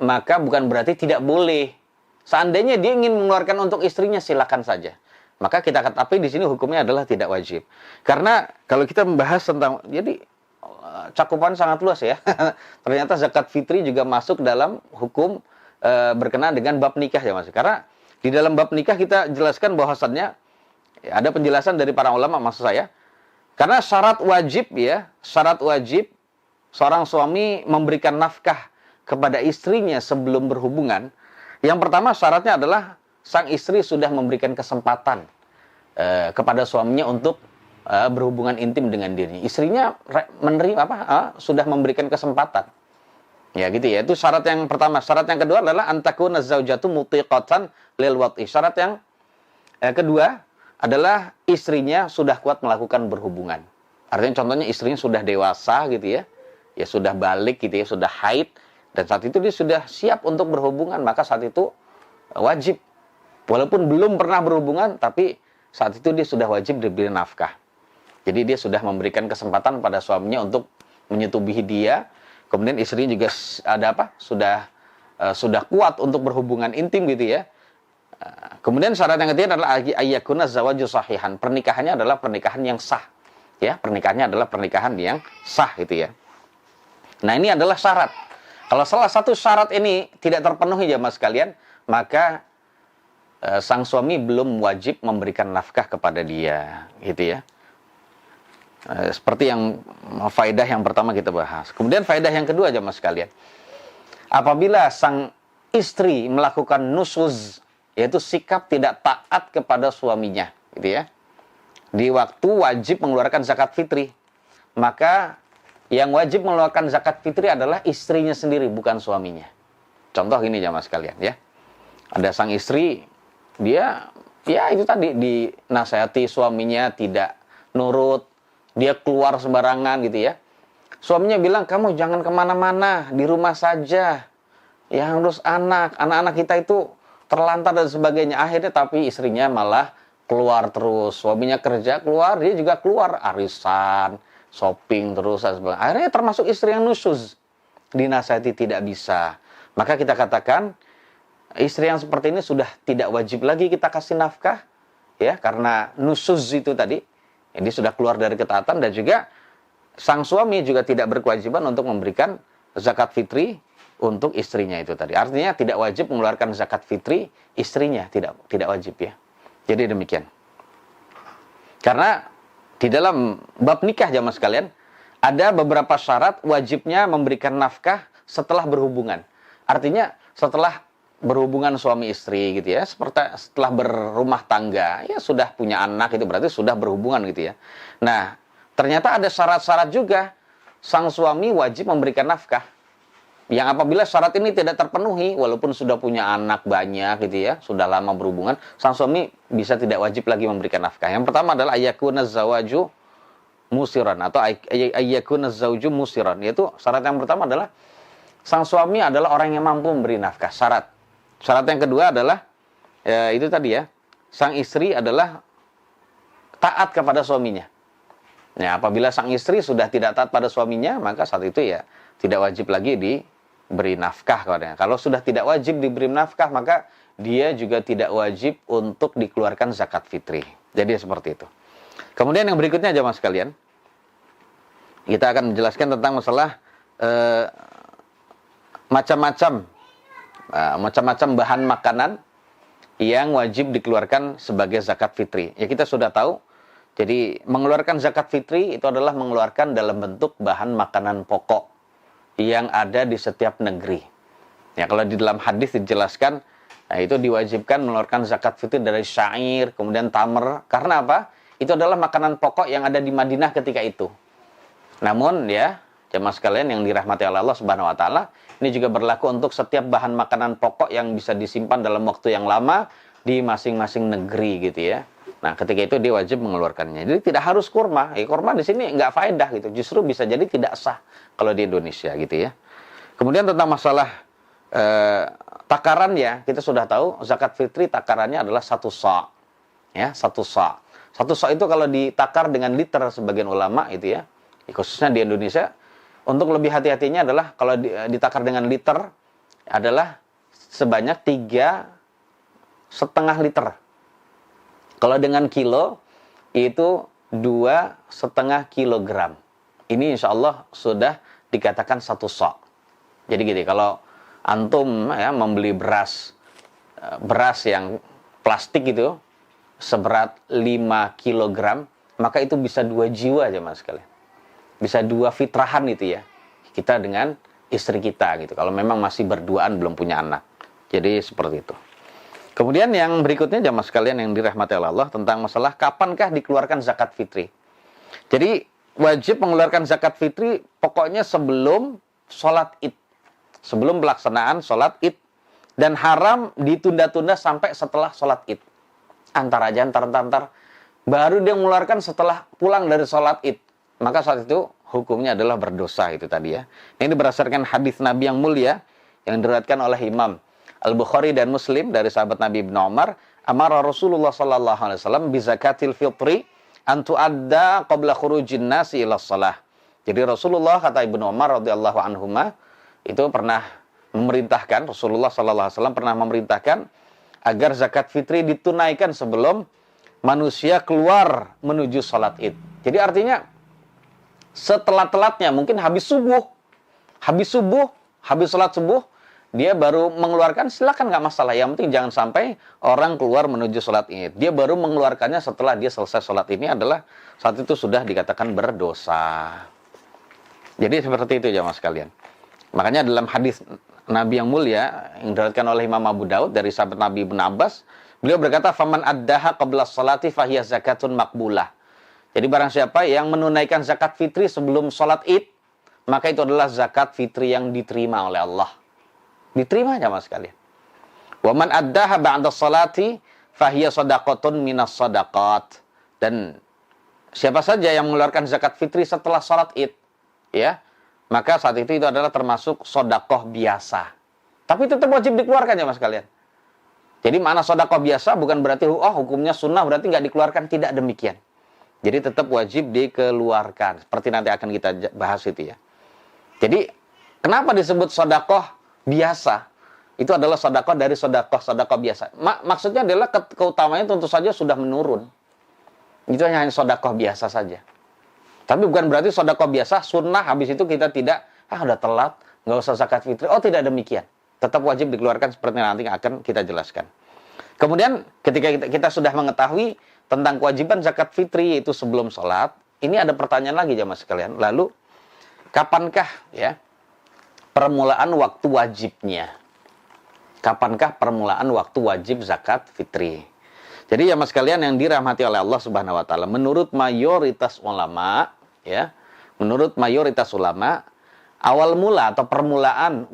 maka bukan berarti tidak boleh. Seandainya dia ingin mengeluarkan untuk istrinya, silakan saja. Maka kita tapi di sini hukumnya adalah tidak wajib. Karena kalau kita membahas tentang, jadi cakupan sangat luas ya. Ternyata zakat fitri juga masuk dalam hukum berkenaan dengan bab nikah ya Mas. Karena di dalam bab nikah kita jelaskan bahwasannya ada penjelasan dari para ulama maksud saya. Karena syarat wajib seorang suami memberikan nafkah kepada istrinya sebelum berhubungan. Yang pertama syaratnya adalah sang istri sudah memberikan kesempatan kepada suaminya untuk berhubungan intim dengan dirinya. Istrinya menerima sudah memberikan kesempatan. Ya gitu ya. Itu syarat yang pertama. Syarat yang kedua adalah antakuna zaujatu mutiqatan lil wat'i. Syarat yang kedua adalah istrinya sudah kuat melakukan berhubungan. Artinya contohnya istrinya sudah dewasa gitu ya. Ya sudah balik gitu ya, sudah haid. Dan saat itu dia sudah siap untuk berhubungan, maka saat itu wajib. Walaupun belum pernah berhubungan, tapi saat itu dia sudah wajib diberi nafkah. Jadi dia sudah memberikan kesempatan pada suaminya untuk menyetubuhi dia. Kemudian istrinya juga sudah kuat untuk berhubungan intim gitu ya. Kemudian syarat yang ketiga adalah ayyakuna zawaju sahihan. Pernikahannya adalah pernikahan yang sah. Ya, pernikahannya adalah pernikahan yang sah gitu ya. Nah, ini adalah syarat. Kalau salah satu syarat ini tidak terpenuhi jamaah sekalian, maka sang suami belum wajib memberikan nafkah kepada dia, gitu ya. Seperti yang faedah yang pertama kita bahas. Kemudian faedah yang kedua jamaah sekalian. Apabila sang istri melakukan nusuz, yaitu sikap tidak taat kepada suaminya, gitu ya. Di waktu wajib mengeluarkan zakat fitri, maka yang wajib mengeluarkan zakat fitri adalah istrinya sendiri, bukan suaminya. Contoh gini jamaah sekalian ya. Ada sang istri, dia ya itu tadi dinasihati suaminya tidak nurut, dia keluar sembarangan gitu ya. Suaminya bilang, kamu jangan kemana-mana, di rumah saja. Yang harus anak-anak kita itu terlantar dan sebagainya. Akhirnya tapi istrinya malah keluar terus. Suaminya kerja keluar, dia juga keluar arisan, shopping terus dan sebagainya. Akhirnya termasuk istri yang nusuz. Dinasihati tidak bisa. Maka kita katakan istri yang seperti ini sudah tidak wajib lagi kita kasih nafkah ya, karena nusuz itu tadi. Ini sudah keluar dari ketaatan, dan juga sang suami juga tidak berkewajiban untuk memberikan zakat fitri untuk istrinya itu tadi. Artinya tidak wajib mengeluarkan zakat fitri istrinya, tidak wajib ya. Jadi demikian. Karena di dalam bab nikah jamaah sekalian, ada beberapa syarat wajibnya memberikan nafkah setelah berhubungan. Artinya setelah berhubungan suami istri gitu ya, seperti setelah berumah tangga, ya sudah punya anak, itu berarti sudah berhubungan gitu ya. Nah, ternyata ada syarat-syarat juga. Sang suami wajib memberikan nafkah. Yang apabila syarat ini tidak terpenuhi, walaupun sudah punya anak banyak gitu ya, sudah lama berhubungan, sang suami bisa tidak wajib lagi memberikan nafkah. Yang pertama adalah ayyakuna zawaju musiran atau ayyakuna zauju musiran, yaitu syarat yang pertama adalah sang suami adalah orang yang mampu memberi nafkah. Syarat yang kedua adalah itu tadi ya, sang istri adalah taat kepada suaminya. Nah, apabila sang istri sudah tidak taat pada suaminya, maka saat itu ya tidak wajib lagi diberi nafkah kepadanya. Kalau sudah tidak wajib diberi nafkah, maka dia juga tidak wajib untuk dikeluarkan zakat fitri. Jadi seperti itu. Kemudian yang berikutnya jemaah sekalian, kita akan menjelaskan tentang masalah macam-macam bahan makanan yang wajib dikeluarkan sebagai zakat fitri. Ya kita sudah tahu. Jadi mengeluarkan zakat fitri itu adalah mengeluarkan dalam bentuk bahan makanan pokok yang ada di setiap negeri. Ya kalau di dalam hadis dijelaskan, nah itu diwajibkan mengeluarkan zakat fitri dari syair, kemudian tamr. Karena apa? Itu adalah makanan pokok yang ada di Madinah ketika itu. Namun ya, jemaah sekalian yang dirahmati Allah Subhanahu wa taala, ini juga berlaku untuk setiap bahan makanan pokok yang bisa disimpan dalam waktu yang lama di masing-masing negeri gitu ya. Nah, ketika itu dia wajib mengeluarkannya. Jadi tidak harus kurma. Kurma di sini nggak faedah gitu. Justru bisa jadi tidak sah kalau di Indonesia gitu ya. Kemudian tentang masalah takaran ya, kita sudah tahu zakat fitri takarannya adalah 1 sa'. Ya, 1 sa'. 1 sa' itu kalau ditakar dengan liter sebagian ulama itu ya, khususnya di Indonesia, untuk lebih hati-hatinya adalah kalau ditakar dengan liter adalah sebanyak 3,5 liter. Kalau dengan kilo itu 2,5 kilogram. Ini insya Allah sudah dikatakan 1 sa'. Jadi gini, kalau antum ya membeli beras yang plastik itu seberat 5 kilogram, maka itu bisa 2 jiwa aja mas sekalian. Bisa 2 fitrahan itu ya. Kita dengan istri kita gitu. Kalau memang masih berduaan belum punya anak. Jadi seperti itu. Kemudian yang berikutnya jamaah sekalian yang dirahmati Allah tentang masalah kapankah dikeluarkan zakat fitri. Jadi wajib mengeluarkan zakat fitri pokoknya sebelum sholat id. Sebelum pelaksanaan sholat id. Dan haram ditunda-tunda sampai setelah sholat id. Antar aja, antar. Baru dia mengeluarkan setelah pulang dari sholat id. Maka saat itu hukumnya adalah berdosa itu tadi ya. Ini berdasarkan hadis Nabi yang mulia yang diriwayatkan oleh Imam Al-Bukhari dan Muslim dari sahabat Nabi Ibnu Umar, amara Rasulullah sallallahu alaihi wasallam bi zakatil fitri an tuadda qabla khurujin nasi ila shalah. Jadi Rasulullah kata Ibnu Umar radhiyallahu anhuma itu pernah memerintahkan, Rasulullah sallallahu alaihi wasallam pernah memerintahkan agar zakat fitri ditunaikan sebelum manusia keluar menuju salat Id. Jadi artinya setelat-telatnya mungkin habis salat subuh dia baru mengeluarkan, silakan nggak masalah. Yang penting jangan sampai orang keluar menuju sholat Id. Dia baru mengeluarkannya setelah dia selesai sholat ini adalah saat itu sudah dikatakan berdosa. Jadi seperti itu jamaah sekalian. Makanya dalam hadis Nabi yang mulia yang diriwayatkan oleh Imam Abu Daud dari sahabat Nabi Ibnu Abbas, beliau berkata, "Faman addaha qabla sholati fahiya zakatun maqbulah." Jadi barang siapa yang menunaikan zakat fitri sebelum sholat Id, maka itu adalah zakat fitri yang diterima oleh Allah. Diterima jamaah sekalian. Wa man addaha ba'da sholati fahiya shadaqatun minas shadaqat. Dan siapa saja yang mengeluarkan zakat fitri setelah sholat Id, ya, maka saat itu adalah termasuk sedekah biasa. Tapi tetap wajib dikeluarkan jamaah sekalian. Jadi mana sedekah biasa bukan berarti hukumnya sunnah berarti nggak dikeluarkan, tidak demikian. Jadi tetap wajib dikeluarkan. Seperti nanti akan kita bahas itu ya. Jadi kenapa disebut sedekah biasa? Itu adalah sedekah dari sedekah biasa. Maksudnya adalah keutamaannya tentu saja sudah menurun. Itu hanya sedekah biasa saja. Tapi bukan berarti sedekah biasa sunnah habis itu kita tidak udah telat, nggak usah zakat fitri. Oh, tidak demikian. Tetap wajib dikeluarkan seperti nanti akan kita jelaskan. Kemudian ketika kita sudah mengetahui tentang kewajiban zakat fitri yaitu sebelum sholat, ini ada pertanyaan lagi jamaah sekalian. Lalu kapankah ya permulaan waktu wajibnya? Kapankah permulaan waktu wajib zakat fitri? Jadi jamaah sekalian yang dirahmati oleh Allah Subhanahu wa taala, menurut mayoritas ulama ya, menurut mayoritas ulama, awal mula atau permulaan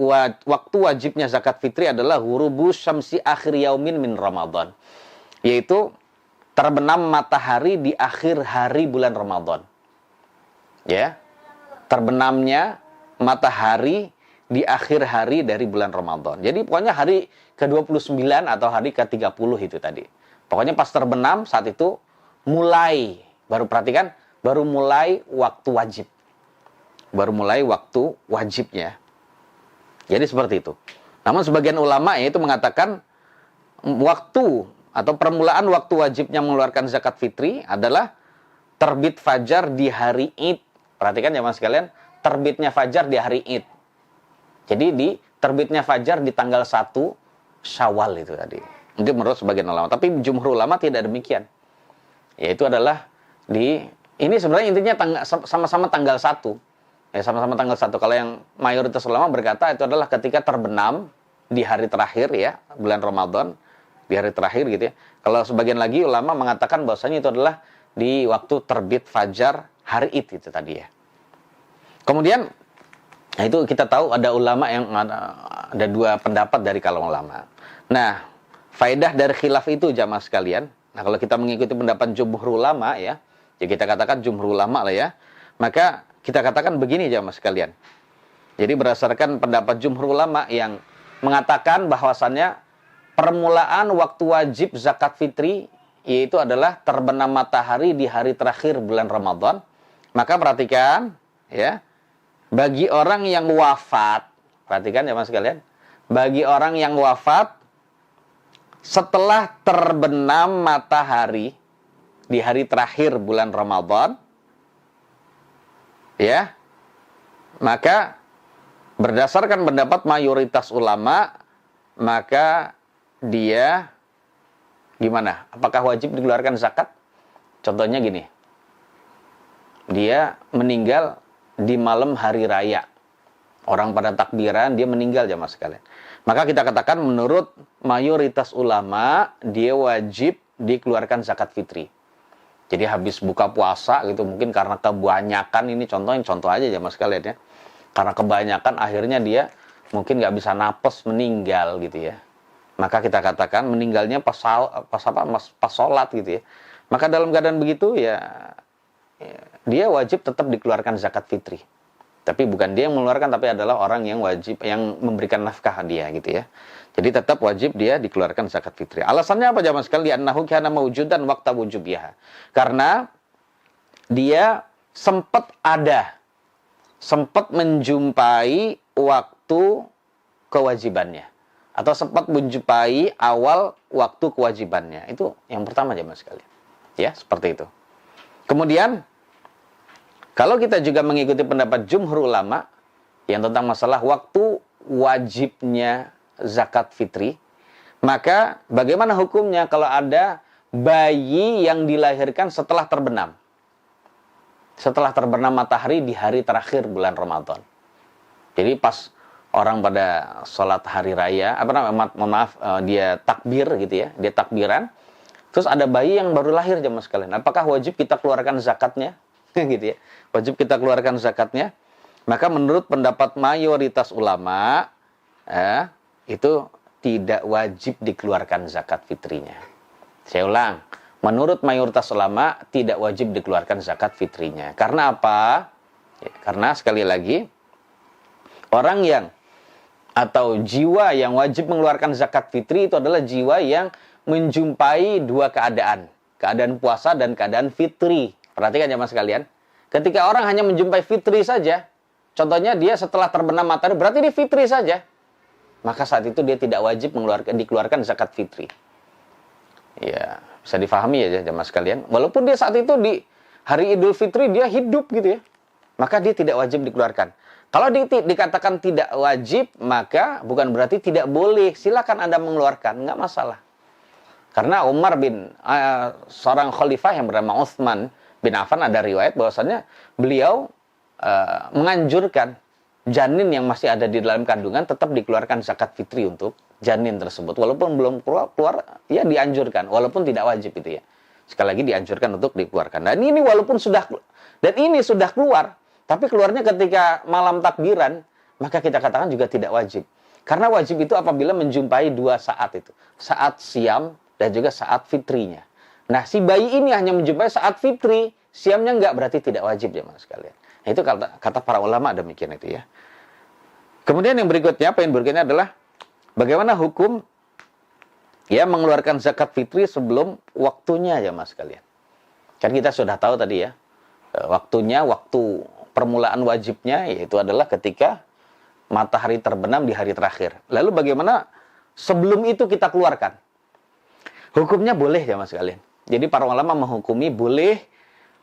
waktu wajibnya zakat fitri adalah ghurubus syamsi akhir yaumin min Ramadan. Yaitu terbenam matahari di akhir hari bulan Ramadan. Ya, terbenamnya matahari di akhir hari dari bulan Ramadan. Jadi pokoknya hari ke-29 atau hari ke-30 itu tadi. Pokoknya pas terbenam saat itu mulai, baru perhatikan, baru mulai waktu wajib. Baru mulai waktu wajibnya. Jadi seperti itu. Namun sebagian ulama itu mengatakan waktu atau permulaan waktu wajibnya mengeluarkan zakat fitri adalah terbit fajar di hari Id. Perhatikan ya mas sekalian, terbitnya fajar di hari Id. Jadi di terbitnya fajar di tanggal 1 Syawal itu tadi. Itu menurut sebagian ulama. Tapi jumhur ulama tidak demikian. Yaitu adalah ini sebenarnya intinya sama-sama tanggal 1. Ya, sama-sama tanggal 1. Kalau yang mayoritas ulama berkata itu adalah ketika terbenam di hari terakhir ya, bulan Ramadan, di hari terakhir gitu ya. Kalau sebagian lagi ulama mengatakan bahwasanya itu adalah di waktu terbit fajar hari Id itu tadi ya. Kemudian nah itu kita tahu ada ulama yang ada dua pendapat dari kalangan ulama. Nah, faedah dari khilaf itu jamaah sekalian. Nah, kalau kita mengikuti pendapat jumhur ulama ya kita katakan jumhur ulama lah ya. Maka kita katakan begini jamaah sekalian. Jadi berdasarkan pendapat jumhur ulama yang mengatakan bahwasannya permulaan waktu wajib zakat fitri yaitu adalah terbenam matahari di hari terakhir bulan Ramadan. Maka perhatikan ya, bagi orang yang wafat, perhatikan ya mas sekalian, bagi orang yang wafat setelah terbenam matahari di hari terakhir bulan Ramadan, ya, maka berdasarkan pendapat mayoritas ulama, maka dia gimana? Apakah wajib dikeluarkan zakat? Contohnya gini, dia meninggal di malam hari raya. Orang pada takbiran, dia meninggal jamaah sekalian. Maka kita katakan menurut mayoritas ulama, dia wajib dikeluarkan zakat fitri. Jadi habis buka puasa gitu, mungkin karena kebanyakan, ini contoh aja jamaah sekalian ya. Karena kebanyakan akhirnya dia mungkin nggak bisa napes meninggal gitu ya. Maka kita katakan meninggalnya pas sholat gitu ya. Maka dalam keadaan begitu ya dia wajib tetap dikeluarkan zakat fitri. Tapi bukan dia yang mengeluarkan, tapi adalah orang yang wajib, yang memberikan nafkah dia gitu ya. Jadi tetap wajib dia dikeluarkan zakat fitri. Alasannya apa jamaah sekalian? Li'annahu kana mawjudan waqta wujubiha. Karena dia sempat menjumpai waktu kewajibannya. Atau sempat menjumpai awal waktu kewajibannya. Itu yang pertama jamaah sekalian. Ya, seperti itu. Kemudian kalau kita juga mengikuti pendapat jumhur ulama yang tentang masalah waktu wajibnya zakat fitri, maka bagaimana hukumnya kalau ada bayi yang dilahirkan setelah terbenam? Setelah terbenam matahari di hari terakhir bulan Ramadan. Jadi pas orang pada sholat hari raya, dia takbir gitu ya, dia takbiran, terus ada bayi yang baru lahir jemaah sekalian. Apakah wajib kita keluarkan zakatnya? Gitu ya. Wajib kita keluarkan zakatnya. Maka menurut pendapat mayoritas ulama, itu tidak wajib dikeluarkan zakat fitrinya. Saya ulang, menurut mayoritas ulama tidak wajib dikeluarkan zakat fitrinya. Karena apa? Ya, karena sekali lagi, orang yang atau jiwa yang wajib mengeluarkan zakat fitri itu adalah jiwa yang menjumpai dua keadaan. Keadaan puasa dan keadaan fitri. Perhatikan jemaah sekalian. Ketika orang hanya menjumpai fitri saja, contohnya dia setelah terbenam matahari, berarti dia fitri saja. Maka saat itu dia tidak wajib dikeluarkan zakat fitri. Ya, bisa difahami ya jemaah sekalian. Walaupun dia saat itu di hari Idul Fitri dia hidup gitu ya. Maka dia tidak wajib dikeluarkan. Kalau dikatakan tidak wajib, maka bukan berarti tidak boleh. Silakan Anda mengeluarkan, nggak masalah. Karena Umar seorang khalifah yang bernama Utsman bin Affan, ada riwayat bahwasannya beliau menganjurkan janin yang masih ada di dalam kandungan tetap dikeluarkan zakat fitri untuk janin tersebut. Walaupun belum keluar, ya dianjurkan. Walaupun tidak wajib itu ya. Sekali lagi dianjurkan untuk dikeluarkan. Dan ini walaupun sudah keluar, tapi keluarnya ketika malam takbiran, maka kita katakan juga tidak wajib. Karena wajib itu apabila menjumpai dua saat itu. Saat siam dan juga saat fitrinya. Nah, si bayi ini hanya menjumpai saat fitri, siamnya enggak, berarti tidak wajib ya mas sekalian. Itu kata para ulama demikian itu ya. Kemudian yang berikutnya, poin berikutnya adalah bagaimana hukum ya mengeluarkan zakat fitri sebelum waktunya ya mas kalian. Kan kita sudah tahu tadi ya, waktunya, waktu permulaan wajibnya yaitu adalah ketika matahari terbenam di hari terakhir. Lalu bagaimana sebelum itu kita keluarkan? Hukumnya boleh ya mas kalian. Jadi para ulama menghukumi boleh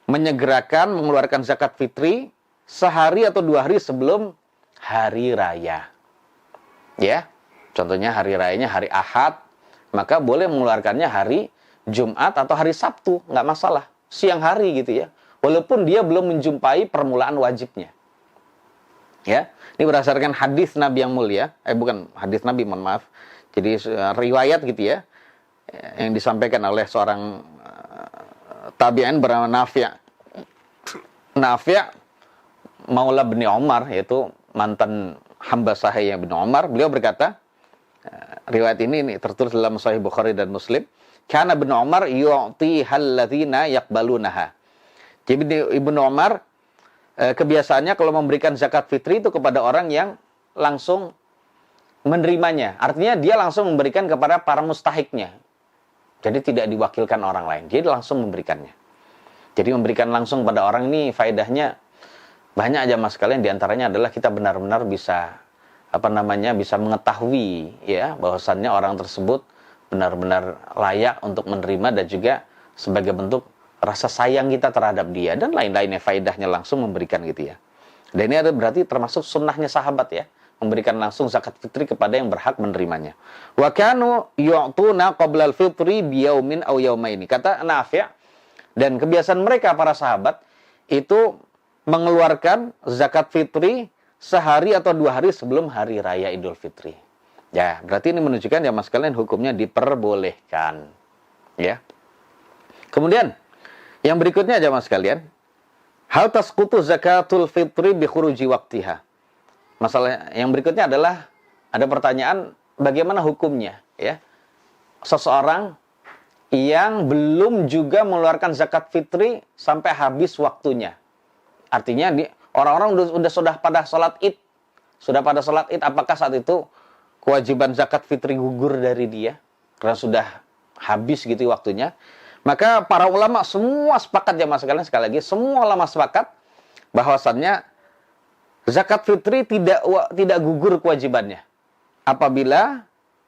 menyegerakan mengeluarkan zakat fitri sehari atau 2 hari sebelum hari raya. Ya, contohnya hari rayanya hari Ahad, maka boleh mengeluarkannya hari Jumat atau hari Sabtu, nggak masalah. Siang hari gitu ya. Walaupun dia belum menjumpai permulaan wajibnya. Ya, ini berdasarkan hadis Nabi yang mulia, bukan hadis Nabi, mohon maaf. Jadi riwayat gitu ya, yang disampaikan oleh seorang tabi'in bernama Nafi'. Nafi' Maula bin Umar, yaitu mantan hamba sahih bin Umar, beliau berkata, riwayat ini tertulis dalam Sahih Bukhari dan Muslim, kana bin Umar yu'ti halladzina yaqbalunaha. Jadi Ibnu Umar kebiasaannya kalau memberikan zakat fitri itu kepada orang yang langsung menerimanya. Artinya dia langsung memberikan kepada para mustahiknya. Jadi tidak diwakilkan orang lain. Dia langsung memberikannya. Jadi memberikan langsung pada orang ini faedahnya banyak aja mas kalian. Di antaranya adalah kita benar-benar bisa bisa mengetahui ya bahwasannya orang tersebut benar-benar layak untuk menerima dan juga sebagai bentuk rasa sayang kita terhadap dia dan lain-lainnya, faedahnya langsung memberikan gitu ya. Dan ini ada berarti termasuk sunnahnya sahabat ya, memberikan langsung zakat fitri kepada yang berhak menerimanya. Wa kanu yu'tuna qabla al-fitri biyaumin aw yaumaini. Kata Nafi', dan kebiasaan mereka para sahabat itu mengeluarkan zakat fitri sehari atau 2 hari sebelum hari raya Idul Fitri. Ya, berarti ini menunjukkan ya mas kalian hukumnya diperbolehkan. Ya. Kemudian yang berikutnya aja mas kalian, hal tasqutu zakatul fitri bi khuruji waqtiha. Masalah yang berikutnya adalah ada pertanyaan bagaimana hukumnya ya. Seseorang yang belum juga mengeluarkan zakat fitri sampai habis waktunya. Artinya orang-orang sudah pada sholat Id. Sudah pada sholat Id, apakah saat itu kewajiban zakat fitri gugur dari dia? Karena sudah habis gitu waktunya. Maka para ulama semua sepakat ya mas sekalian, sekali lagi semua ulama sepakat bahwasannya zakat fitri tidak gugur kewajibannya apabila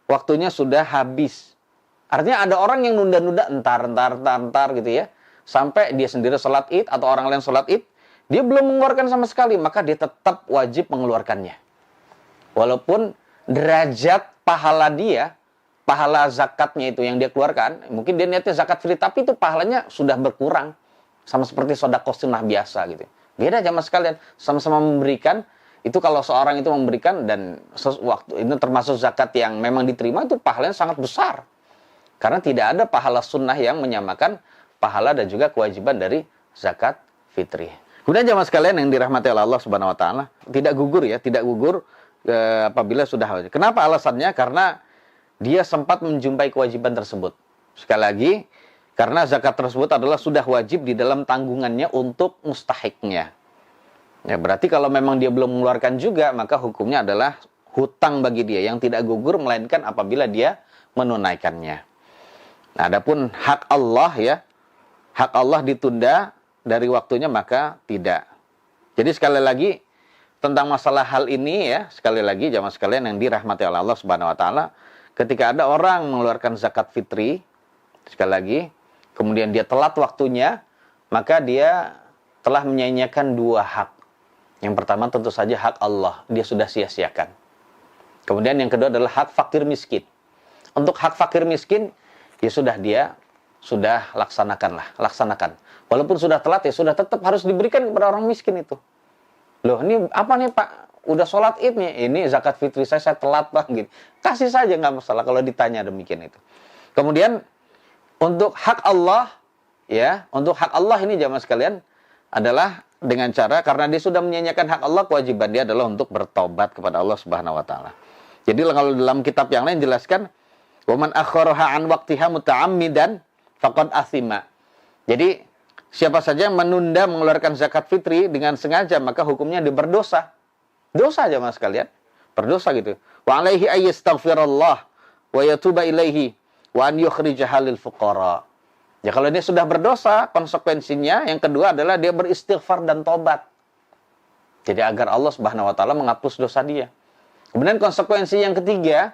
waktunya sudah habis. Artinya ada orang yang nunda-nunda entar gitu ya, sampai dia sendiri sholat Id atau orang lain sholat Id, dia belum mengeluarkan sama sekali, maka dia tetap wajib mengeluarkannya. Walaupun derajat pahala dia, pahala zakatnya itu yang dia keluarkan, mungkin dia niatnya zakat fitri, tapi itu pahalanya sudah berkurang. Sama seperti sedekah sunnah biasa gitu. Beda aja mas sekalian, sama-sama memberikan, itu kalau seorang itu memberikan dan waktu ini termasuk zakat yang memang diterima, itu pahalanya sangat besar. Karena tidak ada pahala sunnah yang menyamakan pahala dan juga kewajiban dari zakat fitri. Kemudian jemaah sekalian yang dirahmati oleh Allah Subhanahu wa taala, tidak gugur ya, tidak gugur apabila sudah wajib. Kenapa alasannya? Karena dia sempat menjumpai kewajiban tersebut. Sekali lagi, karena zakat tersebut adalah sudah wajib di dalam tanggungannya untuk mustahiknya. Ya, berarti kalau memang dia belum mengeluarkan juga, maka hukumnya adalah hutang bagi dia yang tidak gugur, melainkan apabila dia menunaikannya. Nah, adapun hak Allah ya, hak Allah ditunda dari waktunya maka tidak. Jadi sekali lagi tentang masalah hal ini ya, sekali lagi jamaah sekalian yang dirahmati oleh Allah Subhanahu wa taala, ketika ada orang mengeluarkan zakat fitri, sekali lagi, kemudian dia telat waktunya, maka dia telah menyia-nyiakan 2 hak. Yang pertama tentu saja hak Allah, dia sudah sia-siakan. Kemudian yang kedua adalah hak fakir miskin. Untuk hak fakir miskin, ya sudah dia sudah laksanakan. Walaupun sudah telat ya sudah tetap harus diberikan kepada orang miskin itu. Loh, ini apa nih Pak? Udah sholat Id nih, ini zakat fitri saya telat Pak gitu. Kasih saja nggak masalah kalau ditanya demikian itu. Kemudian untuk hak Allah ya, untuk hak Allah ini jamaah sekalian adalah dengan cara karena dia sudah menyanyikan hak Allah, kewajiban dia adalah untuk bertobat kepada Allah Subhanahu wa taala. Jadi kalau dalam kitab yang lain jelaskan wa man akhkharaha an waqtiha muta'ammidan faqad athima. Jadi siapa saja yang menunda mengeluarkan zakat fitri dengan sengaja, maka hukumnya dia berdosa. Dosa aja mas kalian. Berdosa gitu. Wa alaihi ayyastaghfirallah wa yatuba ilaihi wa an yukhrijaha lil fuqara. Ya kalau dia sudah berdosa, konsekuensinya yang kedua adalah dia beristighfar dan tobat. Jadi agar Allah Subhanahu wa taala menghapus dosa dia. Kemudian konsekuensi yang ketiga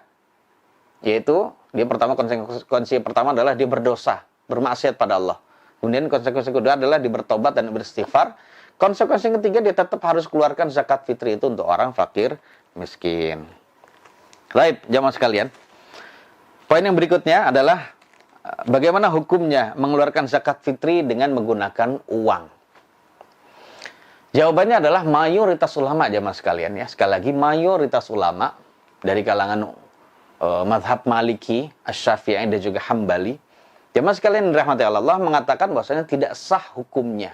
yaitu konsekuensi pertama adalah dia berdosa, bermaksiat pada Allah. Kemudian konsekuensi kedua adalah dia bertobat dan beristighfar. Konsekuensi ketiga dia tetap harus keluarkan zakat fitri itu untuk orang fakir miskin. Baik, jamaah sekalian. Poin yang berikutnya adalah bagaimana hukumnya mengeluarkan zakat fitri dengan menggunakan uang. Jawabannya adalah mayoritas ulama jamaah sekalian ya. Sekali lagi mayoritas ulama dari kalangan mazhab Maliki, Asy-Syafi'i dan juga Hambali. Jamaah sekalian dirahmati Allah mengatakan bahwasanya tidak sah hukumnya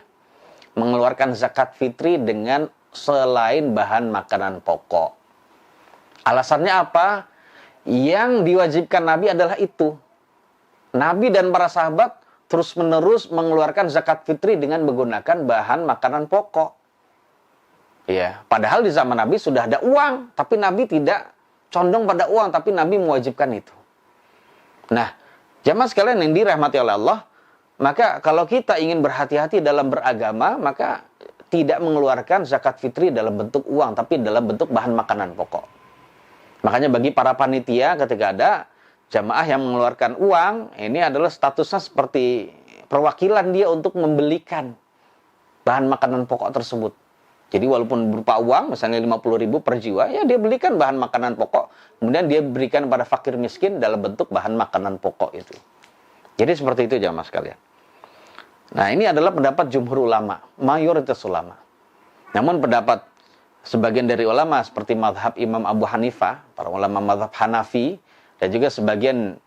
mengeluarkan zakat fitri dengan selain bahan makanan pokok. Alasannya apa? Yang diwajibkan Nabi adalah itu. Nabi dan para sahabat terus-menerus mengeluarkan zakat fitri dengan menggunakan bahan makanan pokok. Ya, padahal di zaman Nabi sudah ada uang, tapi Nabi tidak condong pada uang, tapi Nabi mewajibkan itu. Nah, jamaah sekalian yang dirahmati oleh Allah, maka kalau kita ingin berhati-hati dalam beragama, maka tidak mengeluarkan zakat fitri dalam bentuk uang, tapi dalam bentuk bahan makanan pokok. Makanya bagi para panitia ketika ada jamaah yang mengeluarkan uang, ini adalah statusnya seperti perwakilan dia untuk membelikan bahan makanan pokok tersebut. Jadi walaupun berupa uang, misalnya 50.000 per jiwa, ya dia belikan bahan makanan pokok, kemudian dia berikan pada fakir miskin dalam bentuk bahan makanan pokok itu. Jadi seperti itu jamaah sekalian. Nah ini adalah pendapat jumhur ulama, mayoritas ulama. Namun pendapat sebagian dari ulama seperti mazhab Imam Abu Hanifah, para ulama mazhab Hanafi, dan juga sebagian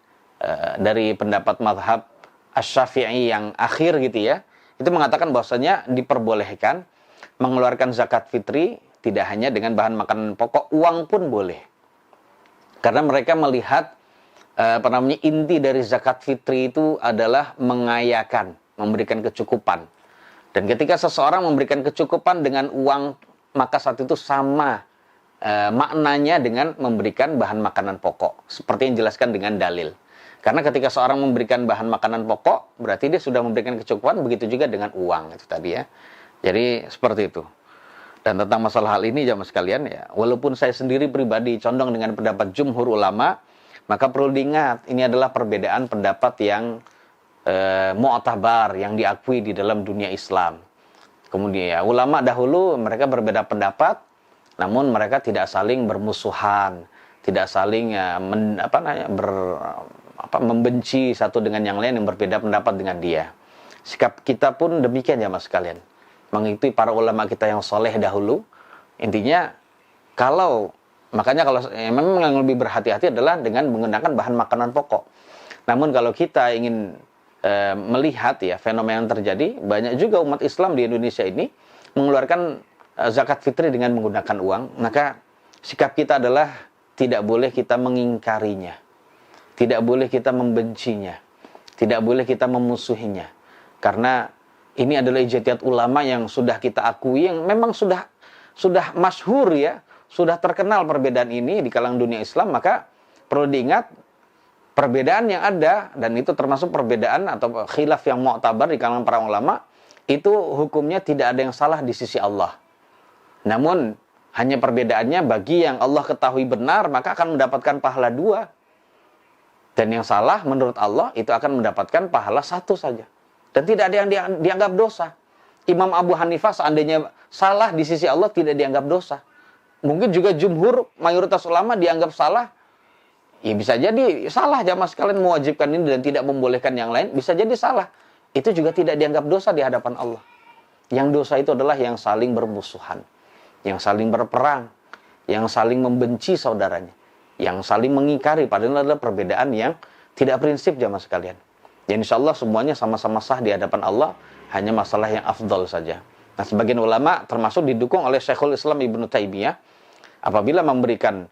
dari pendapat mazhab Asy-Syafi'i yang akhir gitu ya, itu mengatakan bahwasanya diperbolehkan mengeluarkan zakat fitri tidak hanya dengan bahan makanan pokok, uang pun boleh. Karena mereka melihat inti dari zakat fitri itu adalah mengayakan, memberikan kecukupan. Dan ketika seseorang memberikan kecukupan dengan uang, maka saat itu sama maknanya dengan memberikan bahan makanan pokok. Seperti yang dijelaskan dengan dalil. Karena ketika seorang memberikan bahan makanan pokok, berarti dia sudah memberikan kecukupan, begitu juga dengan uang itu tadi ya. Jadi seperti itu. Dan tentang masalah hal ini jamaah sekalian ya, walaupun saya sendiri pribadi condong dengan pendapat jumhur ulama, maka perlu diingat ini adalah perbedaan pendapat yang mu'tabar, yang diakui di dalam dunia Islam. Kemudian ya, ulama dahulu mereka berbeda pendapat, namun mereka tidak saling bermusuhan, tidak saling membenci satu dengan yang lain yang berbeda pendapat dengan dia. Sikap kita pun demikian jamaah sekalian. Mengikuti para ulama kita yang soleh dahulu. Intinya makanya kalau memang yang lebih berhati-hati adalah dengan menggunakan bahan makanan pokok. Namun kalau kita ingin melihat ya fenomena yang terjadi, banyak juga umat Islam di Indonesia ini mengeluarkan zakat fitri dengan menggunakan uang. Maka sikap kita adalah tidak boleh kita mengingkarinya, tidak boleh kita membencinya, tidak boleh kita memusuhinya. Karena ini adalah ijtihad ulama yang sudah kita akui, yang memang sudah masyhur ya, sudah terkenal perbedaan ini di kalangan dunia Islam. Maka perlu diingat perbedaan yang ada, dan itu termasuk perbedaan atau khilaf yang mu'tabar di kalangan para ulama, itu hukumnya tidak ada yang salah di sisi Allah. Namun hanya perbedaannya bagi yang Allah ketahui benar, maka akan mendapatkan pahala 2. Dan yang salah menurut Allah itu akan mendapatkan pahala 1 saja. Dan tidak ada yang dianggap dosa. Imam Abu Hanifah seandainya salah di sisi Allah tidak dianggap dosa. Mungkin juga jumhur mayoritas ulama dianggap salah. Ya bisa jadi salah jamaah sekalian mewajibkan ini dan tidak membolehkan yang lain. Bisa jadi salah. Itu juga tidak dianggap dosa di hadapan Allah. Yang dosa itu adalah yang saling bermusuhan, yang saling berperang, yang saling membenci saudaranya, yang saling mengingkari. Padahal adalah perbedaan yang tidak prinsip jamaah sekalian. Ya insya Allah semuanya sama-sama sah di hadapan Allah, hanya masalah yang afdal saja. Nah sebagian ulama termasuk didukung oleh Syekhul Islam Ibnu Taimiyah, apabila memberikan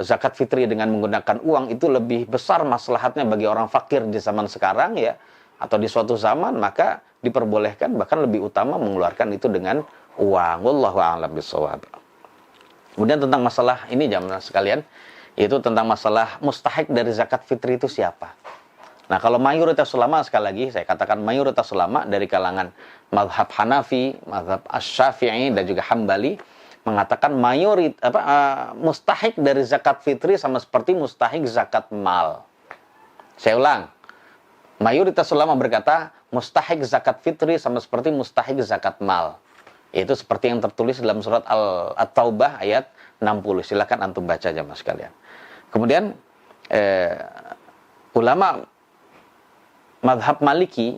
zakat fitri dengan menggunakan uang itu lebih besar maslahatnya bagi orang fakir di zaman sekarang ya, atau di suatu zaman, maka diperbolehkan bahkan lebih utama mengeluarkan itu dengan uang. Wallahu a'lam bishawab. Kemudian tentang masalah ini jamaah sekalian, yaitu tentang masalah mustahik dari zakat fitri itu siapa. Nah, kalau mayoritas ulama, sekali lagi saya katakan mayoritas ulama dari kalangan mazhab Hanafi, mazhab Asy-Syafi'i dan juga Hambali mengatakan mustahik dari zakat fitri sama seperti mustahik zakat mal. Saya ulang. Mayoritas ulama berkata mustahik zakat fitri sama seperti mustahik zakat mal. Itu seperti yang tertulis dalam surat At-Taubah ayat 60. Silakan antum baca jamaah sekalian. Kemudian ulama mazhab Maliki,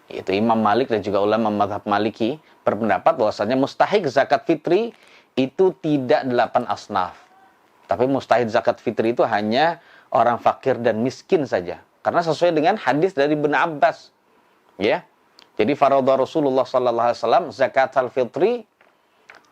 yaitu Imam Malik dan juga ulama mazhab Maliki berpendapat bahwasanya mustahik zakat fitri itu tidak 8 asnaf. Tapi mustahik zakat fitri itu hanya orang fakir dan miskin saja. Karena sesuai dengan hadis dari Ibnu Abbas. Ya. Jadi faradha Rasulullah sallallahu alaihi wasallam zakatul fitri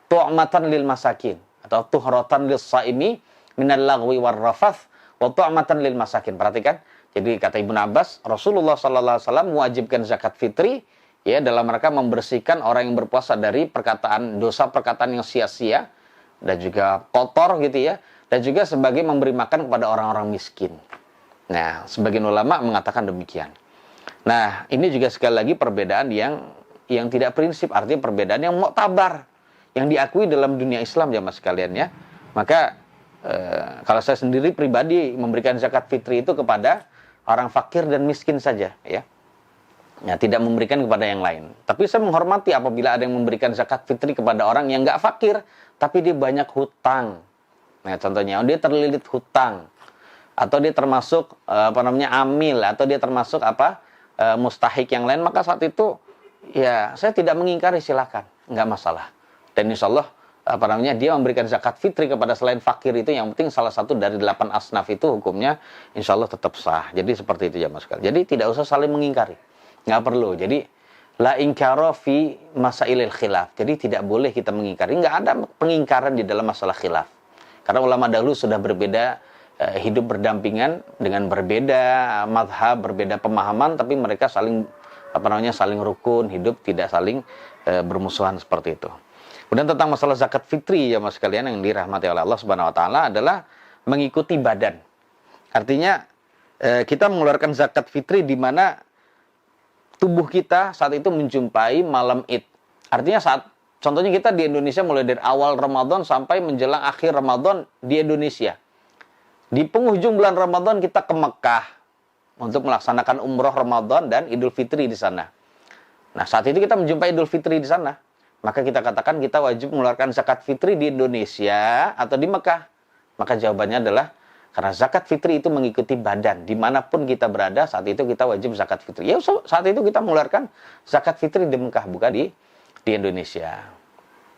tu'matan lil masakin atau tuhratan lis saimi minal lagwi war rafath wa tu'matan lil masakin. Perhatikan. Jadi kata Ibnu Abbas, Rasulullah sallallahu alaihi wasallam mewajibkan zakat fitri ya dalam rangka membersihkan orang yang berpuasa dari dosa perkataan yang sia-sia dan juga kotor gitu ya, dan juga sebagai memberi makan kepada orang-orang miskin. Nah, sebagian ulama mengatakan demikian. Nah, ini juga sekali lagi perbedaan yang tidak prinsip, artinya perbedaan yang muktabar, yang diakui dalam dunia Islam jamaah sekalian ya. Maka kalau saya sendiri pribadi memberikan zakat fitri itu kepada orang fakir dan miskin saja ya. Ya, tidak memberikan kepada yang lain. Tapi saya menghormati apabila ada yang memberikan zakat fitri kepada orang yang nggak fakir, tapi dia banyak hutang. Nah, contohnya dia terlilit hutang, atau dia termasuk amil, atau dia termasuk mustahik yang lain, maka saat itu ya saya tidak mengingkari, silakan, nggak masalah. Dan insya Allah dia memberikan zakat fitri kepada selain fakir itu, yang penting salah satu dari 8 asnaf itu hukumnya insya Allah tetap sah. Jadi seperti itu jamaah sekalian. Jadi tidak usah saling mengingkari, nggak perlu. Jadi la inkara fi masailil khilaf. Jadi tidak boleh kita mengingkari, nggak ada pengingkaran di dalam masalah khilaf. Karena ulama dahulu sudah berbeda, hidup berdampingan dengan berbeda mazhab, berbeda pemahaman, tapi mereka saling saling rukun, hidup tidak saling bermusuhan seperti itu. Kemudian tentang masalah zakat fitri ya mas sekalian yang dirahmati oleh Allah Subhanahu wa taala adalah mengikuti badan. Artinya kita mengeluarkan zakat fitri di mana tubuh kita saat itu menjumpai malam Id. Artinya contohnya kita di Indonesia mulai dari awal Ramadan sampai menjelang akhir Ramadan di Indonesia. Di penghujung bulan Ramadan kita ke Mekah untuk melaksanakan umroh Ramadan dan Idul Fitri di sana. Nah, saat itu kita menjumpai Idul Fitri di sana. Maka kita katakan kita wajib mengeluarkan zakat fitri di Indonesia atau di Mekah. Maka jawabannya adalah karena zakat fitri itu mengikuti badan. Dimanapun kita berada, saat itu kita wajib zakat fitri. Ya, saat itu kita mengeluarkan zakat fitri di Mekah, bukan di Indonesia.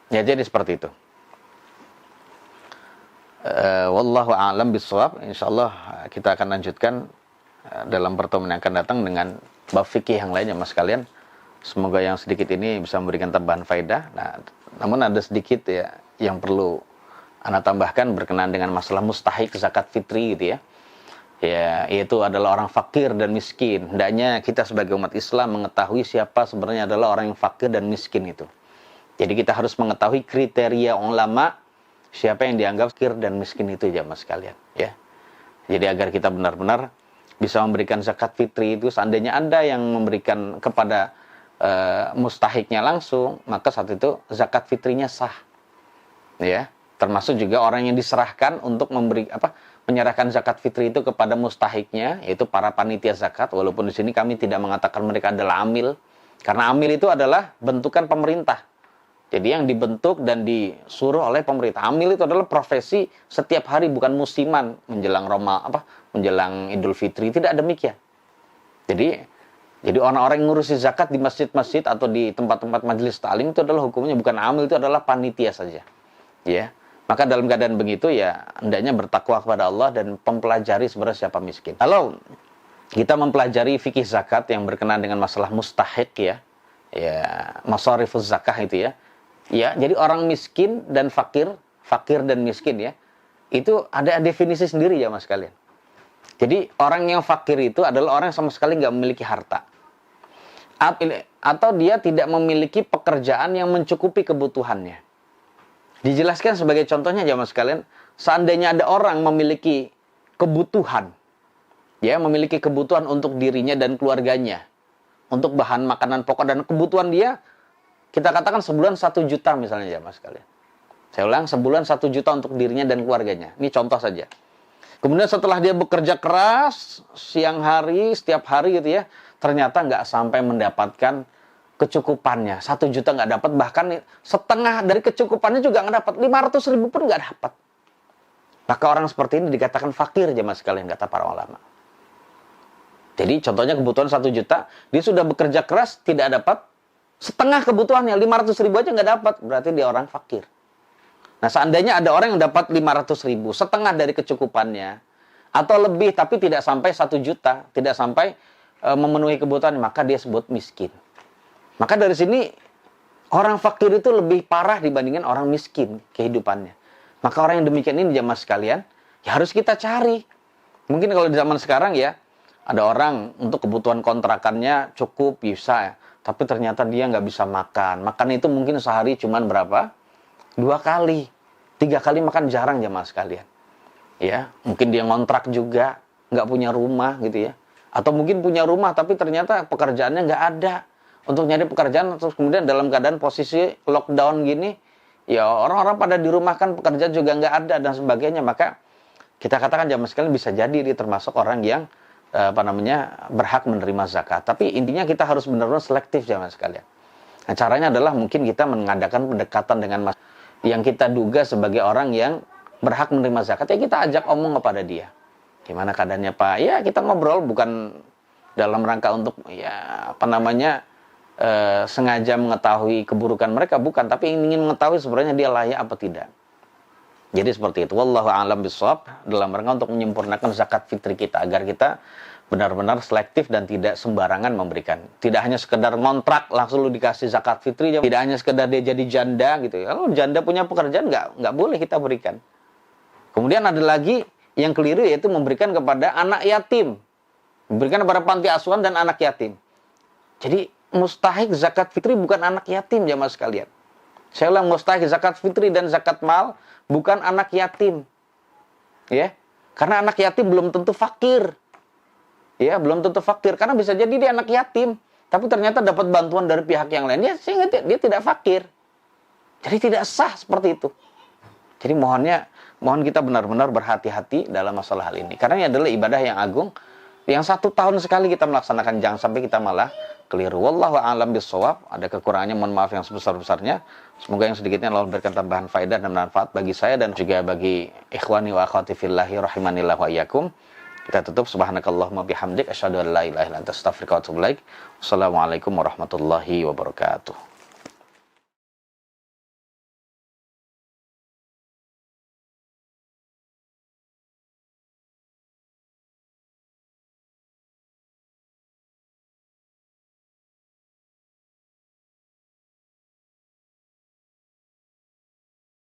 Ya, jadi seperti itu. Wallahu a'lam bishawab. Insyaallah kita akan lanjutkan dalam pertemuan yang akan datang dengan bab fikih yang lainnya mas kalian. Semoga yang sedikit ini bisa memberikan tambahan faedah. Nah, namun ada sedikit ya yang perlu Anda tambahkan berkenaan dengan masalah mustahik zakat fitri gitu ya. Ya, yaitu adalah orang fakir dan miskin. Hendaknya kita sebagai umat Islam mengetahui siapa sebenarnya adalah orang yang fakir dan miskin itu. Jadi kita harus mengetahui kriteria ulama siapa yang dianggap fakir dan miskin itu jamaah sekalian ya. Jadi agar kita benar-benar bisa memberikan zakat fitri itu, seandainya Anda yang memberikan kepada mustahiknya langsung, maka saat itu zakat fitrinya sah. Ya, termasuk juga orang yang diserahkan untuk menyerahkan zakat fitri itu kepada mustahiknya, yaitu para panitia zakat. Walaupun di sini kami tidak mengatakan mereka adalah amil, karena amil itu adalah bentukan pemerintah. Jadi yang dibentuk dan disuruh oleh pemerintah. Amil itu adalah profesi setiap hari, bukan musiman menjelang menjelang Idul Fitri, tidak demikian. Jadi orang-orang yang ngurusi zakat di masjid-masjid atau di tempat-tempat majelis ta'lim itu adalah hukumnya bukan amil, itu adalah panitia saja. Ya. Maka dalam keadaan begitu ya hendaknya bertakwa kepada Allah dan mempelajari sebenarnya siapa miskin. Kalau kita mempelajari fikih zakat yang berkenaan dengan masalah mustahik ya masarifuz zakah itu ya. Ya, jadi orang miskin dan fakir dan miskin ya. Itu ada definisi sendiri ya Mas kalian. Jadi orang yang fakir itu adalah orang yang sama sekali nggak memiliki harta. atau dia tidak memiliki pekerjaan yang mencukupi kebutuhannya. Dijelaskan sebagai contohnya jamaah sekalian, seandainya ada orang memiliki kebutuhan, ya, memiliki kebutuhan untuk dirinya dan keluarganya, untuk bahan makanan pokok, dan kebutuhan dia, kita katakan sebulan 1 juta misalnya jamaah sekalian. Saya ulang, sebulan 1 juta untuk dirinya dan keluarganya. Ini contoh saja. Kemudian setelah dia bekerja keras, siang hari, setiap hari gitu ya, ternyata nggak sampai mendapatkan kecukupannya. 1 juta nggak dapat, bahkan setengah dari kecukupannya juga nggak dapat. 500 ribu pun nggak dapat. Maka orang seperti ini dikatakan fakir jemaah sekalian, kata para ulama. Jadi contohnya kebutuhan 1 juta, dia sudah bekerja keras, tidak dapat setengah kebutuhannya, 500 ribu aja nggak dapat, berarti dia orang fakir. Nah, seandainya ada orang yang dapat 500 ribu, setengah dari kecukupannya, atau lebih, tapi tidak sampai 1 juta, tidak sampai memenuhi kebutuhan, maka dia sebut miskin. Maka dari sini, orang fakir itu lebih parah dibandingkan orang miskin kehidupannya. Maka orang yang demikian ini jamaah sekalian, ya harus kita cari. Mungkin kalau di zaman sekarang ya, ada orang untuk kebutuhan kontrakannya cukup, bisa ya, tapi ternyata dia nggak bisa makan. Makan itu mungkin sehari cuman berapa? 2 kali, 3 kali makan jarang jamaah sekalian. Ya, mungkin dia ngontrak juga, nggak punya rumah gitu ya. Atau mungkin punya rumah tapi ternyata pekerjaannya nggak ada. Untuk nyari pekerjaan, terus kemudian dalam keadaan posisi lockdown gini, ya orang-orang pada dirumahkan, pekerjaan juga nggak ada dan sebagainya. Maka kita katakan jamaah sekalian bisa jadi dia termasuk orang yang berhak menerima zakat. Tapi intinya kita harus benar-benar selektif jamaah sekalian. Nah, caranya adalah mungkin kita mengadakan pendekatan dengan yang kita duga sebagai orang yang berhak menerima zakat, ya kita ajak omong kepada dia. Gimana keadaannya Pak? Ya kita ngobrol, bukan dalam rangka untuk sengaja mengetahui keburukan mereka, bukan, tapi ingin mengetahui sebenarnya dia layak apa tidak. Jadi seperti itu. Wallahu a'lam bishawab, dalam rangka untuk menyempurnakan zakat fitri kita agar kita benar-benar selektif dan tidak sembarangan memberikan. Tidak hanya sekedar ngontrak langsung lu dikasih zakat fitri, tidak hanya sekedar dia jadi janda gitu. Kalau janda punya pekerjaan nggak boleh kita berikan. Kemudian ada lagi yang keliru, yaitu memberikan kepada anak yatim. Memberikan kepada panti asuhan dan anak yatim. Jadi mustahik zakat fitri bukan anak yatim jamaah sekalian. Saya ulang, mustahik zakat fitri dan zakat mal bukan anak yatim. Ya. Karena anak yatim belum tentu fakir. Ya, belum tentu fakir karena bisa jadi dia anak yatim, tapi ternyata dapat bantuan dari pihak yang lain. Ya, sehingga dia tidak fakir. Jadi tidak sah seperti itu. Jadi mohon kita benar-benar berhati-hati dalam masalah hal ini. Karena ini adalah ibadah yang agung, yang 1 tahun sekali kita melaksanakan, jangan sampai kita malah keliru. Wallahu a'lam bishawab. Ada kekurangannya, mohon maaf yang sebesar-besarnya. Semoga yang sedikitnya Allah berikan tambahan faedah dan manfaat bagi saya dan juga bagi ikhwani wa akhwati fillahi rahimanillah wa iyyakum. Kita tutup, subhanakallahumma bihamdik asyhadu an la ilaha illa anta astaghfiruka wa atubu ilaik. Wassalamualaikum warahmatullahi wabarakatuh.